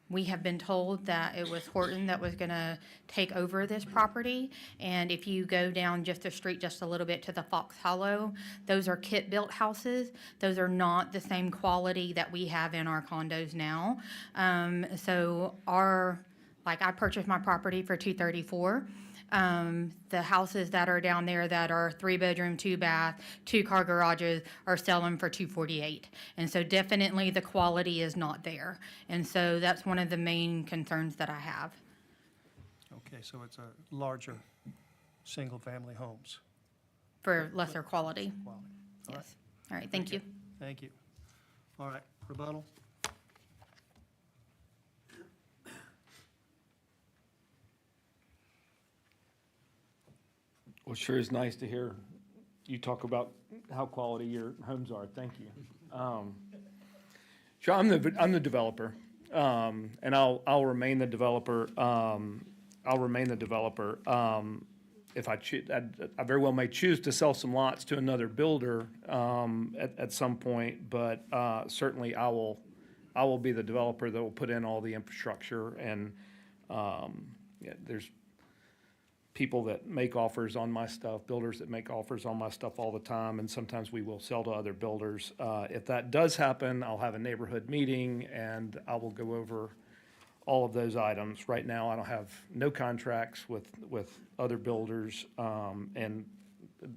we have been told that it was Horton that was gonna take over this property. And if you go down just the street just a little bit to the Fox Hollow, those are kit-built houses. Those are not the same quality that we have in our condos now. So I purchased my property for $234. The houses that are down there that are 3-bedroom, 2-bath, 2-car garages are selling for $248. And so definitely the quality is not there. And so that's one of the main concerns that I have. Okay, so it's a larger, single-family homes. For lesser quality. Quality. All right. Yes. All right, thank you. Thank you. All right, rebuttal? Well, it sure is nice to hear you talk about how quality your homes are. Thank you. Sure, I'm the developer, and I'll remain the developer. If I choose, I very well may choose to sell some lots to another builder at some point, but certainly I will be the developer that will put in all the infrastructure, and there's people that make offers on my stuff, builders that make offers on my stuff all the time, and sometimes we will sell to other builders. If that does happen, I'll have a neighborhood meeting, and I will go over all of those items. Right now, I don't have no contracts with other builders, and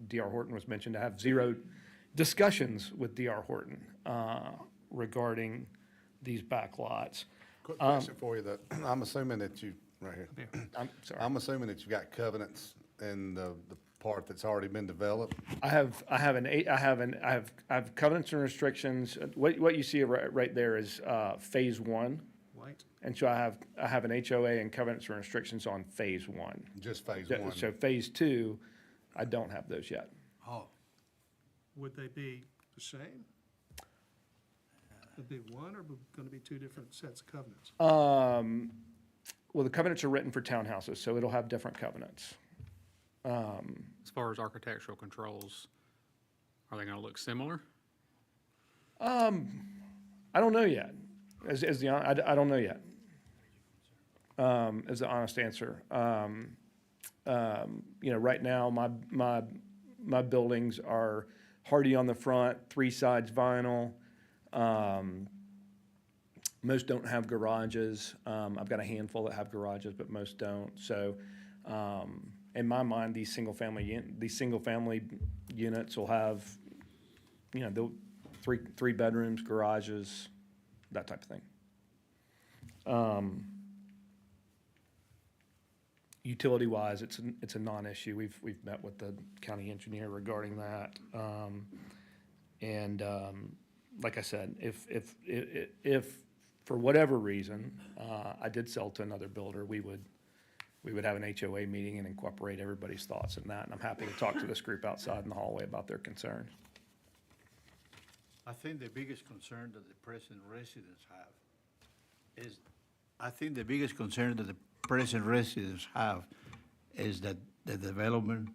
D.R. Horton was mentioned. I have 0 discussions with D.R. Horton regarding these back lots. Quick question for you, that, I'm assuming that you, right here. I'm sorry. I'm assuming that you've got covenants in the part that's already been developed? I have covenants and restrictions. What you see right there is phase 1. White? And so I have an HOA and covenants and restrictions on phase 1. Just phase 1? So phase 2, I don't have those yet. Oh. Would they be the same? Would they be one, or going to be 2 different sets of covenants? Well, the covenants are written for townhouses, so it'll have different covenants. As far as architectural controls, are they gonna look similar? I don't know yet. I don't know yet. Is the honest answer. Right now, my buildings are hardy on the front, 3 sides vinyl. Most don't have garages. I've got a handful that have garages, but most don't. So, in my mind, these single family units will have, they'll 3 bedrooms, garages, that type of thing. Utility-wise, it's a non-issue. We've met with the county engineer regarding that. Like I said, if for whatever reason, I did sell to another builder, we would have an HOA meeting and incorporate everybody's thoughts in that, and I'm happy to talk to this group outside in the hallway about their concerns. I think the biggest concern that the present residents have is, I think the biggest concern that the present residents have is that the development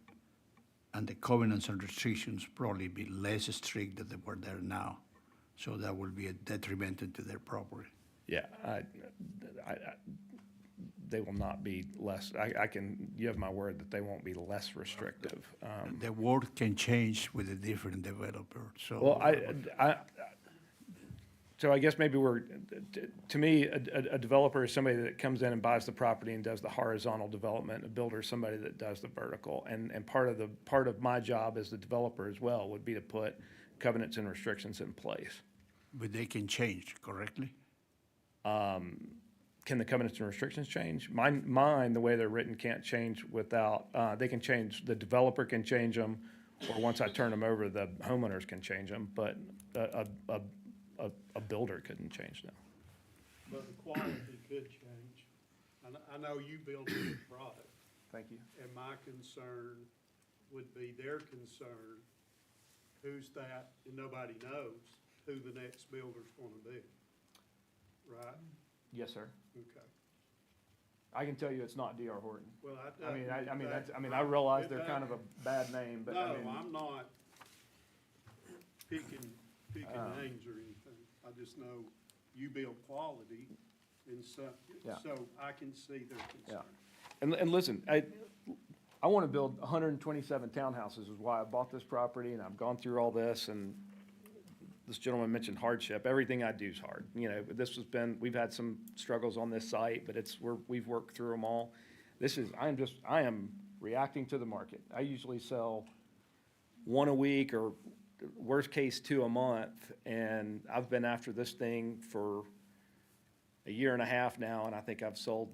and the covenants and restrictions probably be less strict than they were there now. So that will be a detriment to their property. Yeah, they will not be less, you have my word that they won't be less restrictive. The world can change with a different developer, so. Well, so I guess maybe to me, a developer is somebody that comes in and buys the property and does the horizontal development. A builder is somebody that does the vertical. And part of my job as the developer as well would be to put covenants and restrictions in place. But they can change, correctly? Can the covenants and restrictions change? Mine, the way they're written, can't change without, they can change, the developer can change them, or once I turn them over, the homeowners can change them, but a builder couldn't change them. But the quality could change. I know you build a good product, Thank you. and my concern would be their concern, who's that, and nobody knows who the next builder's gonna be, right? Yes, sir. Okay. I can tell you it's not D.R. Horton. Well, I realize they're kind of a bad name, but I No, mean. I'm not picking names or anything. I just know you build quality, and so, Yeah. so I can see their Yeah. concern. And listen, I want to build 127 townhouses is why I bought this property, and I've gone through all this, and this gentleman mentioned hardship. Everything I do is hard. You know, we've had some struggles on this site, but we've worked through them all. I am reacting to the market. I usually sell one a week or worst case 2 a month, and I've been after this thing for a year and a half now, and I think I've sold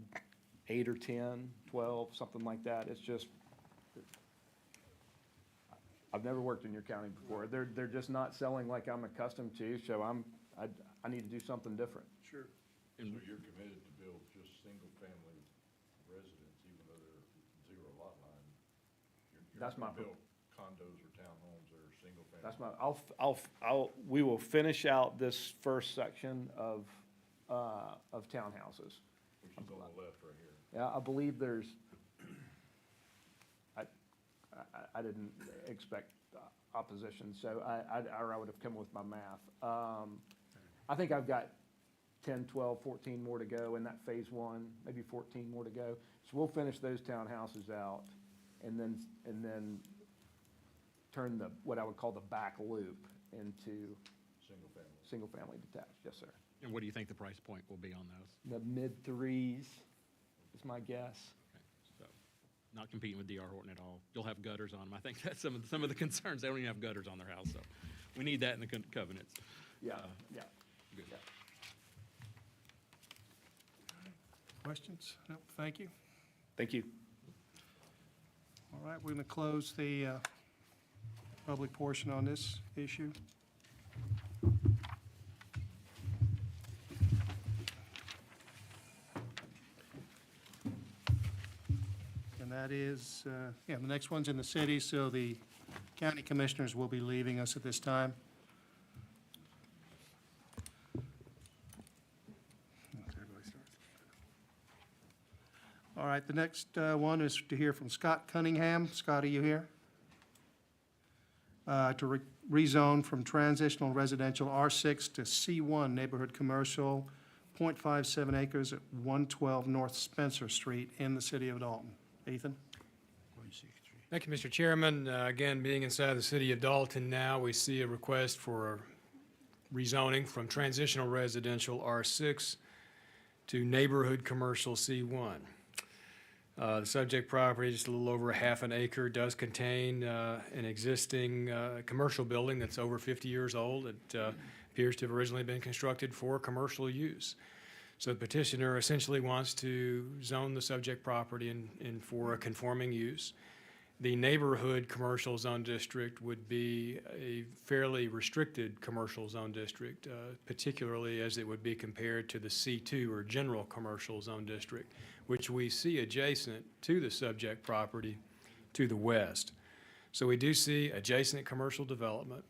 8 or 10, 12, something like that. It's just, I've never worked in your county before. They're just not selling like I'm accustomed to, so I need to do something different. Sure. So you're committed to build just single-family residents, even though they're zero lot line? You're That's not my gonna build condos or townhomes or single-family? That's we will finish out this first section of townhouses. Which is on the left right here. Yeah, I believe there's, I didn't expect opposition, so I would have come with my math. I think I've got 10, 12, 14 more to go in that phase 1, maybe 14 more to go. So we'll finish those townhouses out and then turn what I would call the back loop into single-family detached. Yes, sir. And what do you think the price point will be on those? The mid-3s is my guess. So, not competing with D.R. Horton at all. You'll have gutters on them. I think that's some of the concerns. They don't even have gutters on their house, so we need that in the covenants. Yeah, yeah. Good. Yeah. Questions? No, thank you. Thank you. All right, we're going to close the public portion on this issue. And that is, the next one's in the city, so the county commissioners will be leaving us at this time. All right, the next one is to hear from Scott Cunningham. Scott, are you here? To rezone from transitional residential R6 to C1 neighborhood commercial, 0.57 acres at 112 North Spencer Street in the city of Dalton. Ethan? Thank you, Mr. Chairman. Again, being inside the city of Dalton now, we see a request for rezoning from transitional residential R6 to neighborhood commercial C1. The subject property, just a little over 1/2 acre, does contain an existing commercial building that's over 50 years old. It appears to have originally been constructed for commercial use. So the petitioner essentially wants to zone the subject property in for a conforming use. The neighborhood commercial zone district would be a fairly restricted commercial zone district, particularly as it would be compared to the C2 or general commercial zone district, which we see adjacent to the subject property to the west. So we do see adjacent commercial development.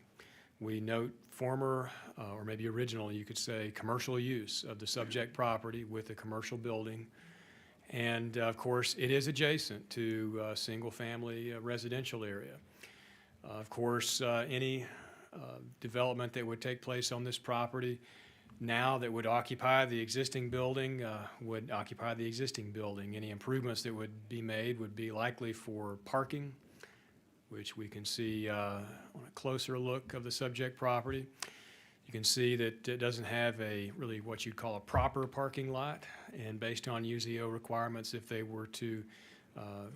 We note former, or maybe original, you could say, commercial use of the subject property with a commercial building. And of course, it is adjacent to a single-family residential area. Of course, any development that would take place on this property now that would occupy the existing building would occupy the existing building. Any improvements that would be made would be likely for parking, which we can see on a closer look of the subject property. You can see that it doesn't have a really what you'd call a proper parking lot, and based on UZO requirements, if they were to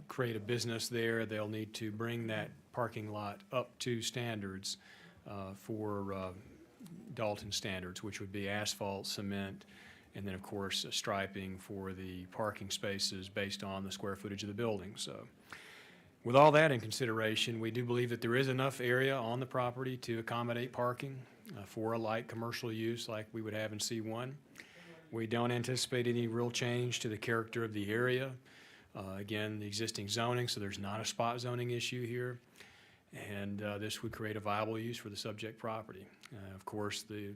create a business there, they'll need to bring that parking lot up to standards for Dalton standards, which would be asphalt, cement, and then of course striping for the parking spaces based on the square footage of the building. So with all that in consideration, we do believe that there is enough area on the property to accommodate parking for a light commercial use like we would have in C1. We don't anticipate any real change to the character of the area. Again, the existing zoning, so there's not a spot zoning issue here. And this would create a viable use for the subject property. Of course, the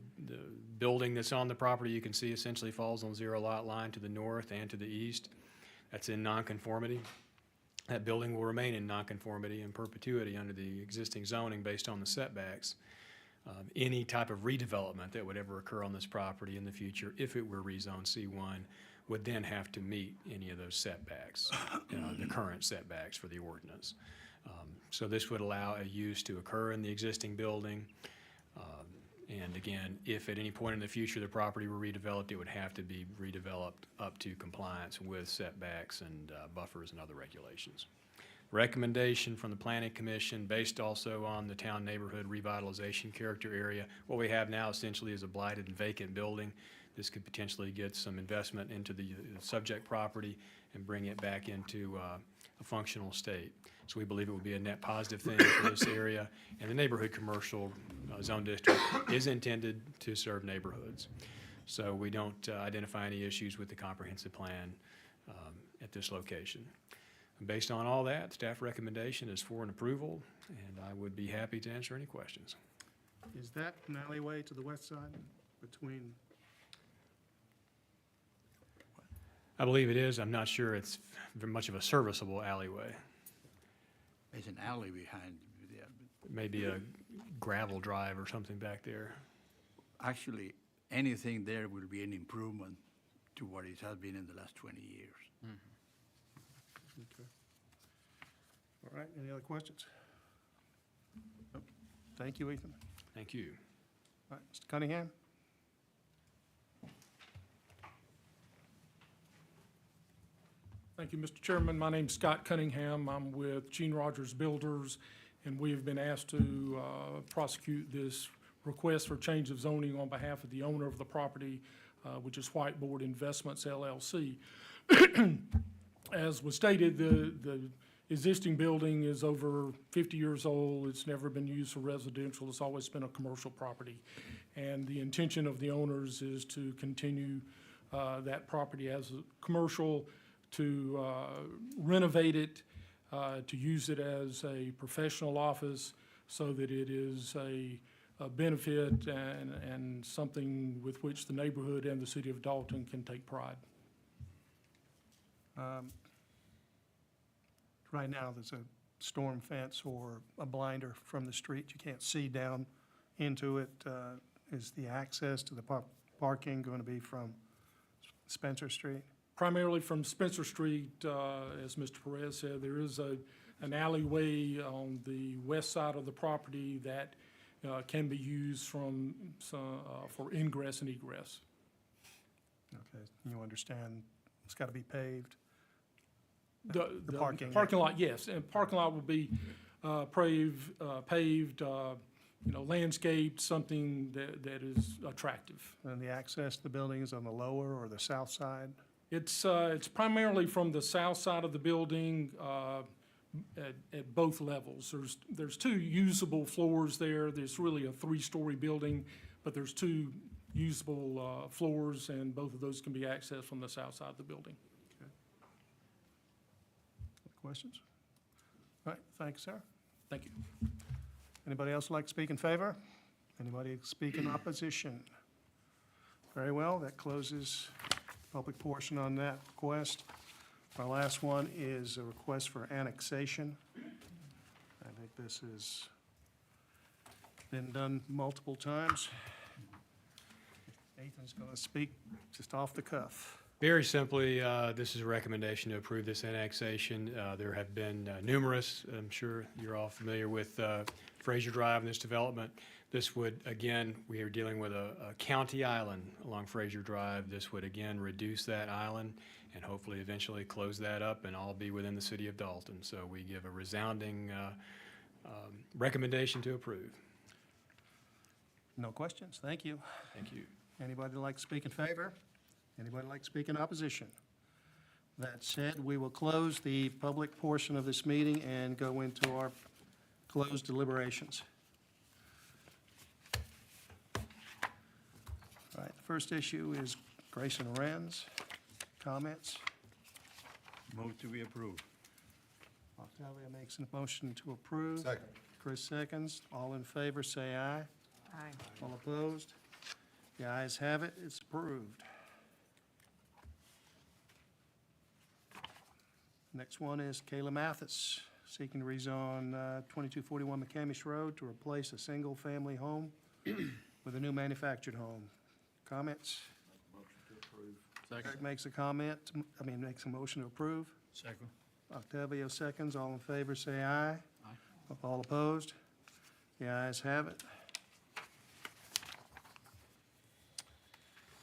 building that's on the property you can see essentially falls on zero lot line to the north and to the east. That's in nonconformity. That building will remain in nonconformity in perpetuity under the existing zoning based on the setbacks. Any type of redevelopment that would ever occur on this property in the future, if it were rezoned C1, would then have to meet any of those setbacks, the current setbacks for the ordinance. So this would allow a use to occur in the existing building. And again, if at any point in the future the property were redeveloped, it would have to be redeveloped up to compliance with setbacks and buffers and other regulations. Recommendation from the Planning Commission based also on the town neighborhood revitalization character area. What we have now essentially is a blighted and vacant building. This could potentially get some investment into the subject property and bring it back into a functional state. So we believe it would be a net positive thing for this area. And the neighborhood commercial zone district is intended to serve neighborhoods. So we don't identify any issues with the comprehensive plan at this location. Based on all that, staff recommendation is for an approval, and I would be happy to answer any questions. Is that an alleyway to the west side between? I believe it is. I'm not sure it's very much of a serviceable alleyway. There's an alley behind there. Maybe a gravel drive or something back there. Actually, anything there will be an improvement to what it has been in the last 20 years. Okay. All right, any other questions? Nope. Thank you, Ethan. Thank you. All right, Mr. Cunningham? Thank you, Mr. Chairman. My name's Scott Cunningham. I'm with Gene Rogers Builders, and we have been asked to prosecute this request for change of zoning on behalf of the owner of the property, which is Whiteboard Investments LLC. As was stated, the existing building is over 50 years old. It's never been used for residential. It's always been a commercial property. And the intention of the owners is to continue that property as a commercial, to renovate it, to use it as a professional office so that it is a benefit and something with which the neighborhood and the city of Dalton can take pride. Right now, there's a storm fence or a blinder from the street. You can't see down into it. Is the access to the parking going to be from Spencer Street? Primarily from Spencer Street, as Mr. Perez said, there is an alleyway on the west side of the property that can be used from, for ingress and egress. Okay, you understand it's got to be paved? The parking. Parking lot, yes, and parking lot will be paved, landscaped, something that is attractive. And the access to the building is on the lower or the south side? It's primarily from the south side of the building, at both levels. There's two usable floors there. There's really a three-story building, but there's two usable floors, and both of those can be accessed from the south side of the building. Questions? All right, thanks, sir. Thank you. Anybody else like to speak in favor? Anybody speak in opposition? Very well, that closes public portion on that request. Our last one is a request for annexation. I think this has been done multiple times. Ethan's going to speak just off the cuff. Very simply, this is a recommendation to approve this annexation. There have been numerous, I'm sure you're all familiar with Fraser Drive and this development. This would, again, we are dealing with a county island along Fraser Drive. This would, again, reduce that island and hopefully eventually close that up and all be within the city of Dalton. So we give a resounding recommendation to approve. No questions, thank you. Thank you. Anybody like to speak in favor? Anybody like to speak in opposition? That said, we will close the public portion of this meeting and go into our closed deliberations. All right, the first issue is Grayson Renz. Comments? Move to be approved. Octavia makes a motion to approve. Second. Chris seconds. All in favor, say aye. Aye. All opposed? The ayes have it, it's approved. Next one is Kayla Mathis, seeking to rezone 2241 McCamish Road to replace a single-family home with a new manufactured home. Comments? Motion to approve. Eric makes a comment, makes a motion to approve. Second. Octavio seconds. All in favor, say aye. Aye. All opposed? The ayes have it.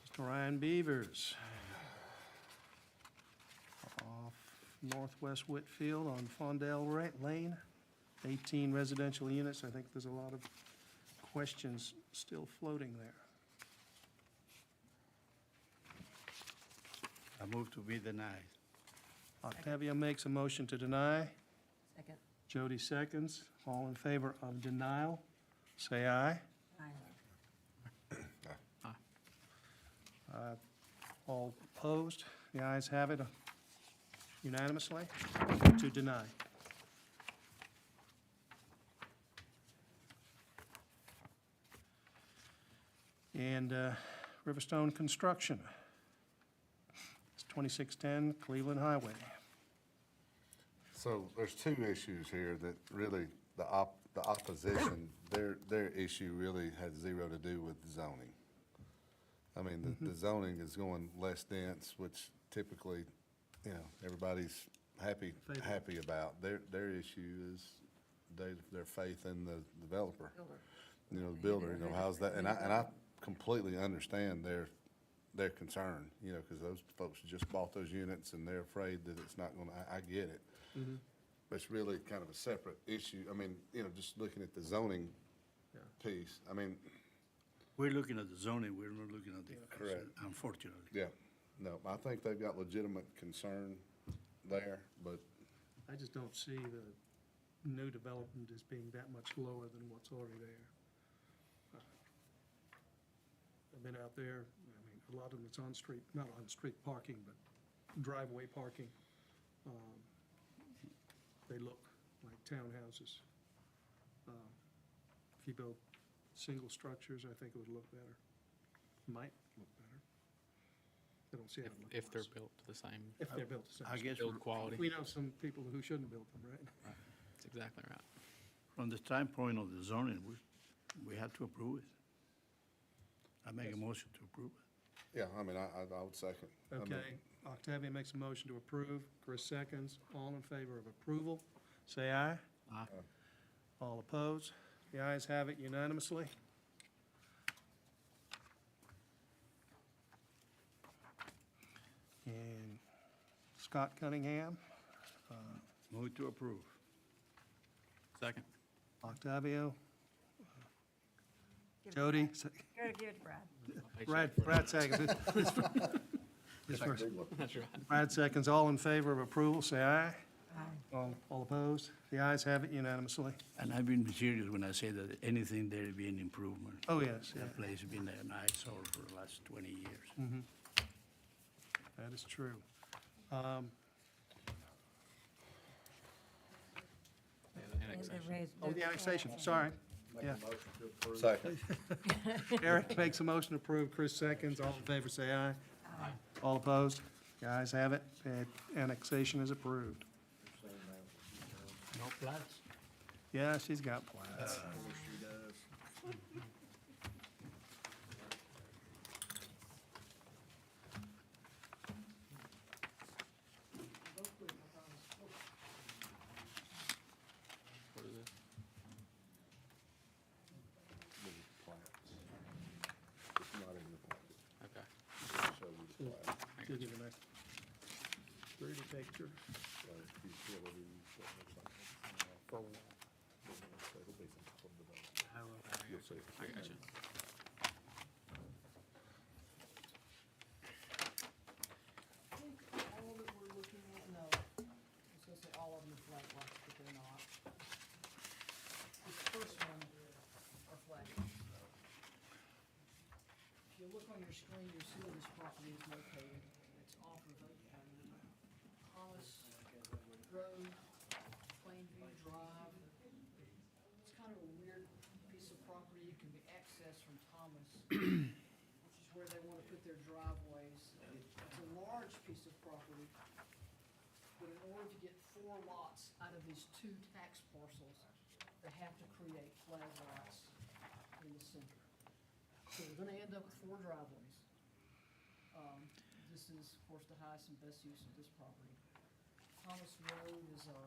Mr. Ryan Beavers. Off Northwest Whitfield on Fondale Lane, 18 residential units. I think there's a lot of questions still floating there. I move to be denied. Octavia makes a motion to deny. Second. Jody seconds. All in favor of denial, say aye. Aye. All opposed? The ayes have it unanimously to deny. And Riverstone Construction. It's 2610 Cleveland Highway. So there's two issues here that really, the opposition, their issue really has zero to do with zoning. I mean, the zoning is going less dense, which typically, everybody's happy about. Their issue is their faith in the developer. The builder, how's that, and I completely understand their concern, because those folks just bought those units and they're afraid that it's not gonna, I get it. But it's really kind of a separate issue. I mean, just looking at the zoning piece, I mean. We're looking at the zoning, we're not looking at the, Correct. unfortunately. Yeah, no, I think they've got legitimate concern there, but I just don't see the new development as being that much lower than what's already there. I've been out there, a lot of it's on-street, not on-street parking, but driveway parking. They look like townhouses. If you build single structures, I think it would look better. Might look better. I don't see how it looks. If they're built to the same If they're built the same. I guess build quality. We know some people who shouldn't build them, right? That's exactly right. From the standpoint of the zoning, we have to approve it. I make a motion to approve it. yeah, I mean, I would second. I mean, Okay, Octavia makes a motion to approve, Chris seconds. All in favor of approval, say aye. Aye. All opposed? The ayes have it unanimously. And Scott Cunningham, Move to approve. Second. Octavio, Jody, Give it to Brad. Brad seconds. That's right. Brad seconds. All in favor of approval, say aye. All opposed? The ayes have it unanimously. And I've been serious when I say that anything there will be an improvement. Oh, yes, yeah. That place has been an eyesore for the last 20 years. Mhm. That is true. Oh, the annexation, sorry. Yeah. Second. Eric makes a motion to approve, Chris seconds. All in favor, say aye. Aye. All opposed? The ayes have it. Annexation is approved. No plats? Yeah, she's got plans. What is it? It's not in your packet. Okay. Show you the plat. She'll give you a nice pretty picture. Utilities, that looks like, phone. It'll be from the development. You'll see. I got you. I think all that we're looking at, no, I was gonna say all of them are flag lots, but they're not. This first one are flag lots. If you look on your screen, you'll see where this property is located. It's off of Thomas Road, Plainview Drive. It's kind of a weird piece of property. It can be accessed from Thomas, which is where they want to put their driveways. It's a large piece of property, but in order to get 4 lots out of these 2 tax parcels, they have to create flag lots in the center. So we're gonna end up with 4 driveways. This is, of course, the highest and best use of this property. Thomas Road is a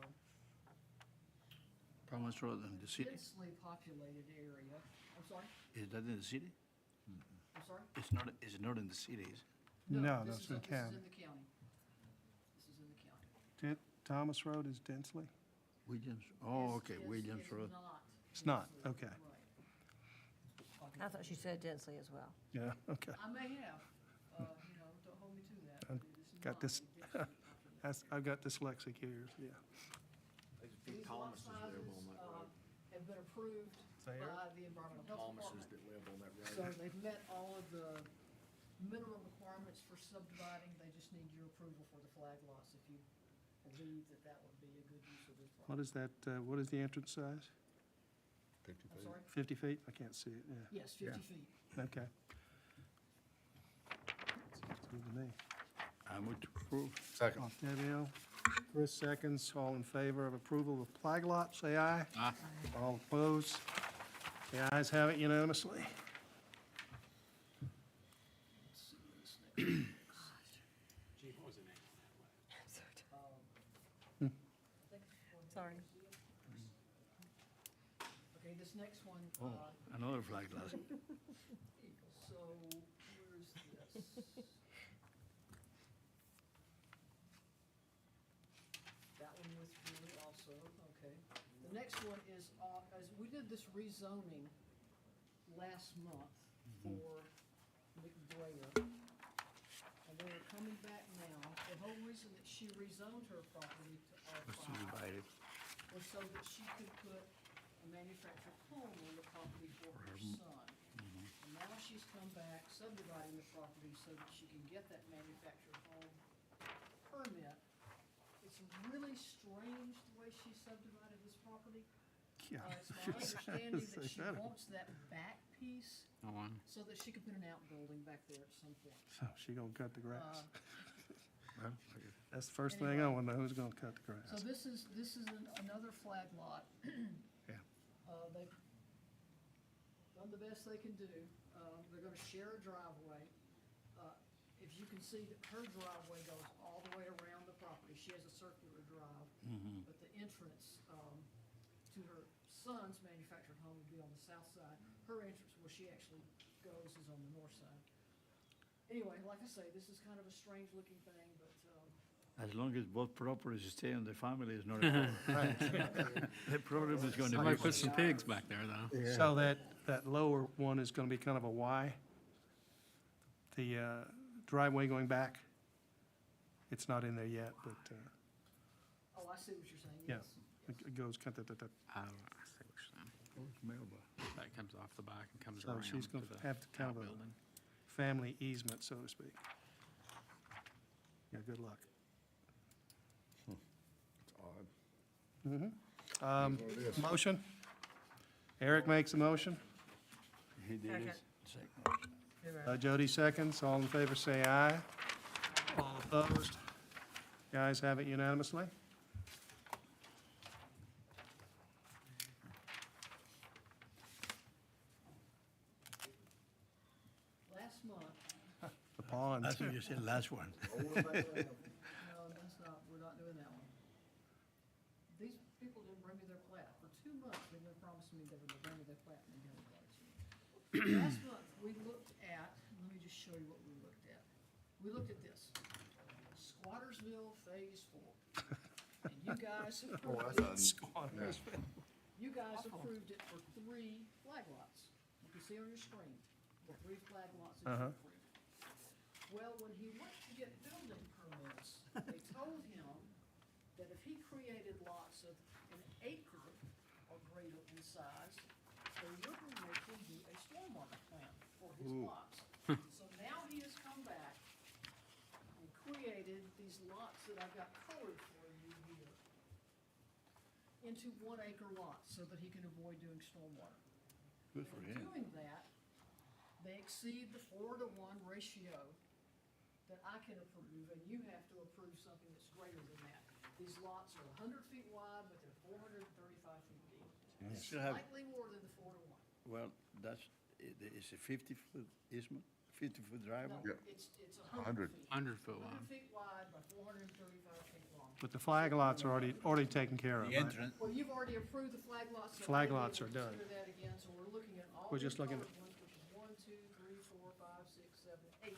Thomas Road in the city? densely populated area. I'm sorry? Is that in the city? I'm sorry? It's not in the cities. No, this that's is in This is county. in the county. This is in the county. Thomas Road is densely? Williams, oh, okay, It's- Williams it's Road. not It's not, densely, okay. right. I thought she said densely as well. Yeah, okay. I may have, don't hold me to that. I've but it is got not this, a densely populated. I've got dyslexic ears, yeah. These lot sizes, have been approved Say Eric? by the Environmental Health Department. that live on that So they've met all of the minimum requirements for subdividing, they just need your approval for the flag lots if you believe that that would be a good use of this property. What is that, what is the entrance size? 50 I'm feet. sorry? 50 feet? I can't see it, yeah. Yes, 50 feet. Okay. Sounds good to me. I would approve. Second. Octavio, Chris seconds, all in favor of approval of flag lot, say aye. Aye. All opposed? The ayes have it unanimously. Gee, what was the name on that? Sorry. Okay, this next one, Oh, another flag lot. so where is this? That one withdrew also, okay. The next one is, as we did this rezoning last month for McBrayer. And they are coming back now. The whole reason that she rezoned her property to Was to R5 divide it. was so that she could put a manufactured home on the property for her son. And now she's come back subdividing the property so that she can get that manufactured home permit. It's really strange the way she subdivided this property. Yeah. It's my understanding that she That- wants that back piece Oh, wow. so that she can put an outbuilding back there at some point. So she gonna cut the grass. Well, That's the first thing I want to know, who's gonna cut the So grass? this is another flag lot. Yeah. They've done the best they can do. They're gonna share a driveway. If you can see that her driveway goes all the way around the property. She has a circular drive. But the entrance, to her son's manufactured home would be on the south side. Her entrance where she actually goes is on the north side. Anyway, like I say, this is kind of a strange looking thing, but, as long as both properties stay in the family, is not a problem. The problem is going to Somebody be. put some pigs back there, though. So that lower one is gonna be kind of a Y? The driveway going back? It's not in there yet, but, Oh, I see what you're saying, Yeah. yes. It goes kind of, Oh, I see what you're saying. That comes off the back and comes so around she's to going the to have kind of a outbuilding. family easement, so to speak. Yeah, good luck. It's odd. Mm-hmm. Motion? Eric makes a motion. He did Second. it. Jody seconds. All in favor, say aye. All opposed? The ayes have it unanimously. Last month, The pond. That's what you said, last one. no, that's not, we're not doing that one. These people didn't bring me their plat. For 2 months, they've been promising me they would bring me their plat, and they haven't brought it to me. Last month, we looked at, let me just show you what we looked at. We looked at this, Squattersville Phase 4. And you guys approved it. You guys approved it for 3 flag lots. You can see on your screen, the 3 flag lots that you approved. Well, when he went to get building permits, they told him that if he created lots of an acre or greater in size, they wouldn't make him do a stormwater plan for his lots. So now he has come back and created these lots that I've got colored for you here into 1 acre lots so that he can avoid doing stormwater. Good for In him. doing that, they exceed the 4-to-1 ratio that I can approve, and you have to approve something that's greater than that. These lots are 100 feet wide, but they're 435 feet deep. It's Should have- slightly more than the 4-to-1. Well, it's a 50-foot easement, 50-foot driveway? No, it's 100 feet. 100 foot 100 wide. feet wide by 435 feet long. But the flag lots are already taken care of, The right? entrance, Well, you've already approved the flag lots. so Flag I didn't lots even are done. Consider that again, so we're looking at all. We're these just looking colored ones, which is 1, 2, 3, 4, 5, 6, 7, 8.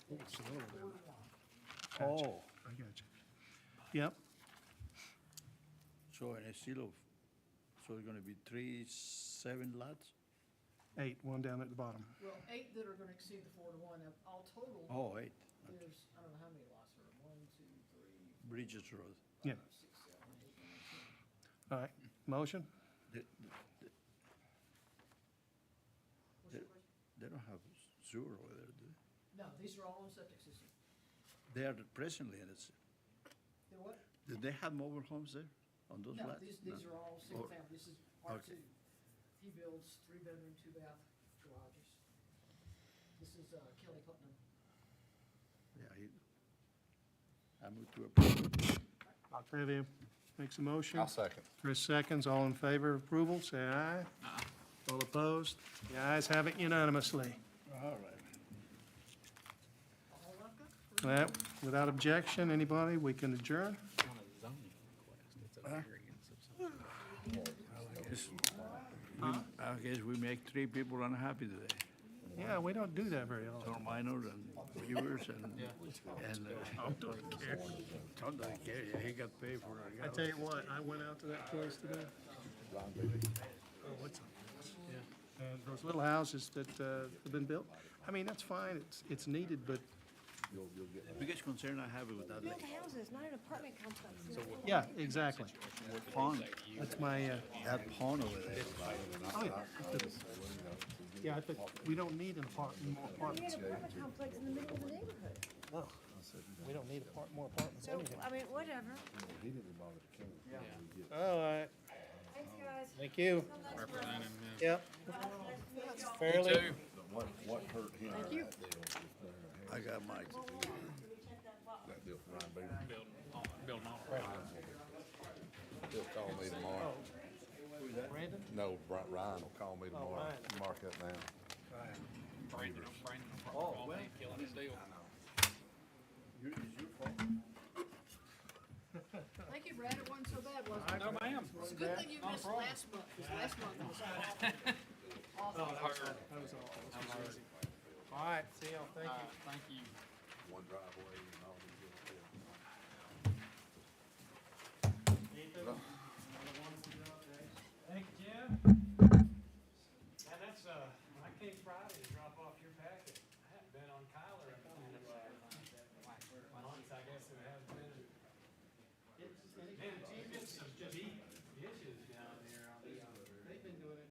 It's 4-to-1. oh, I got you. Yep, so in a still of, so it's gonna be 7 lots? 8, one down at the bottom. Well, 8 that are gonna exceed the 4-to-1, now, all total, Oh, 8, there's, I don't know how many lots there are, 1, 2, 3, Bridges Road. Yeah. 5, 6, 7, 8, 9, 10. All right, motion? They, What's your question? they don't have sewer over there, do they? No, these are all on septic system. They are presently in it. They're what? Do they have mobile homes there on those No, lots? these are all single family, this is R2. He builds 3-bedroom, 2-bath garages. This is Kelly Putnam. Yeah, I moved to approve. Octavia makes a motion. I'll second. Chris seconds. All in favor of approval, say aye. All opposed? The ayes have it unanimously. All right. All I've got for That, without objection, anybody, we can adjourn. It's not a zoning request, it's a variance of some sort. I guess we make 3 people unhappy today. Yeah, we don't do that very often. Tom Minor and viewers and Tom doesn't care. Tom doesn't care, yeah, he got paid for it. I tell you what, I went out to that place today. Oh, what's up? Yeah. And those little houses that have been built, I mean, that's fine, it's needed, but, The biggest concern I have with that Build houses, not an apartment complex. yeah, exactly. pond, That's my, that pond over there. oh, yeah. Yeah, I think we don't need an apartment, more You apartments. had an apartment complex in the middle of the neighborhood. No, we don't need more apartments So, anyway. I mean, whatever. All right, Thanks, guys. thank you. Representing, Yep. Fairly. What hurt him? Thank you. I got my, That deal for Ryan Bader. building off. He'll call me tomorrow. Brandon? No, Ryan will call me tomorrow. Ryan. Mark that down. Brandon called me, killing his deal. Thank you, Brad, it wasn't so bad, was it? No, ma'am. It's a good thing you missed last month, because last month was awful. That was awful. This was easy. All right, see y'all, thank you. Thank you. One driveway and all these little things. Thank you, Jim. And that's, when I came Friday to drop off your packet, I hadn't been on Kyler in a few months, I guess it has been. It's been just Ethan.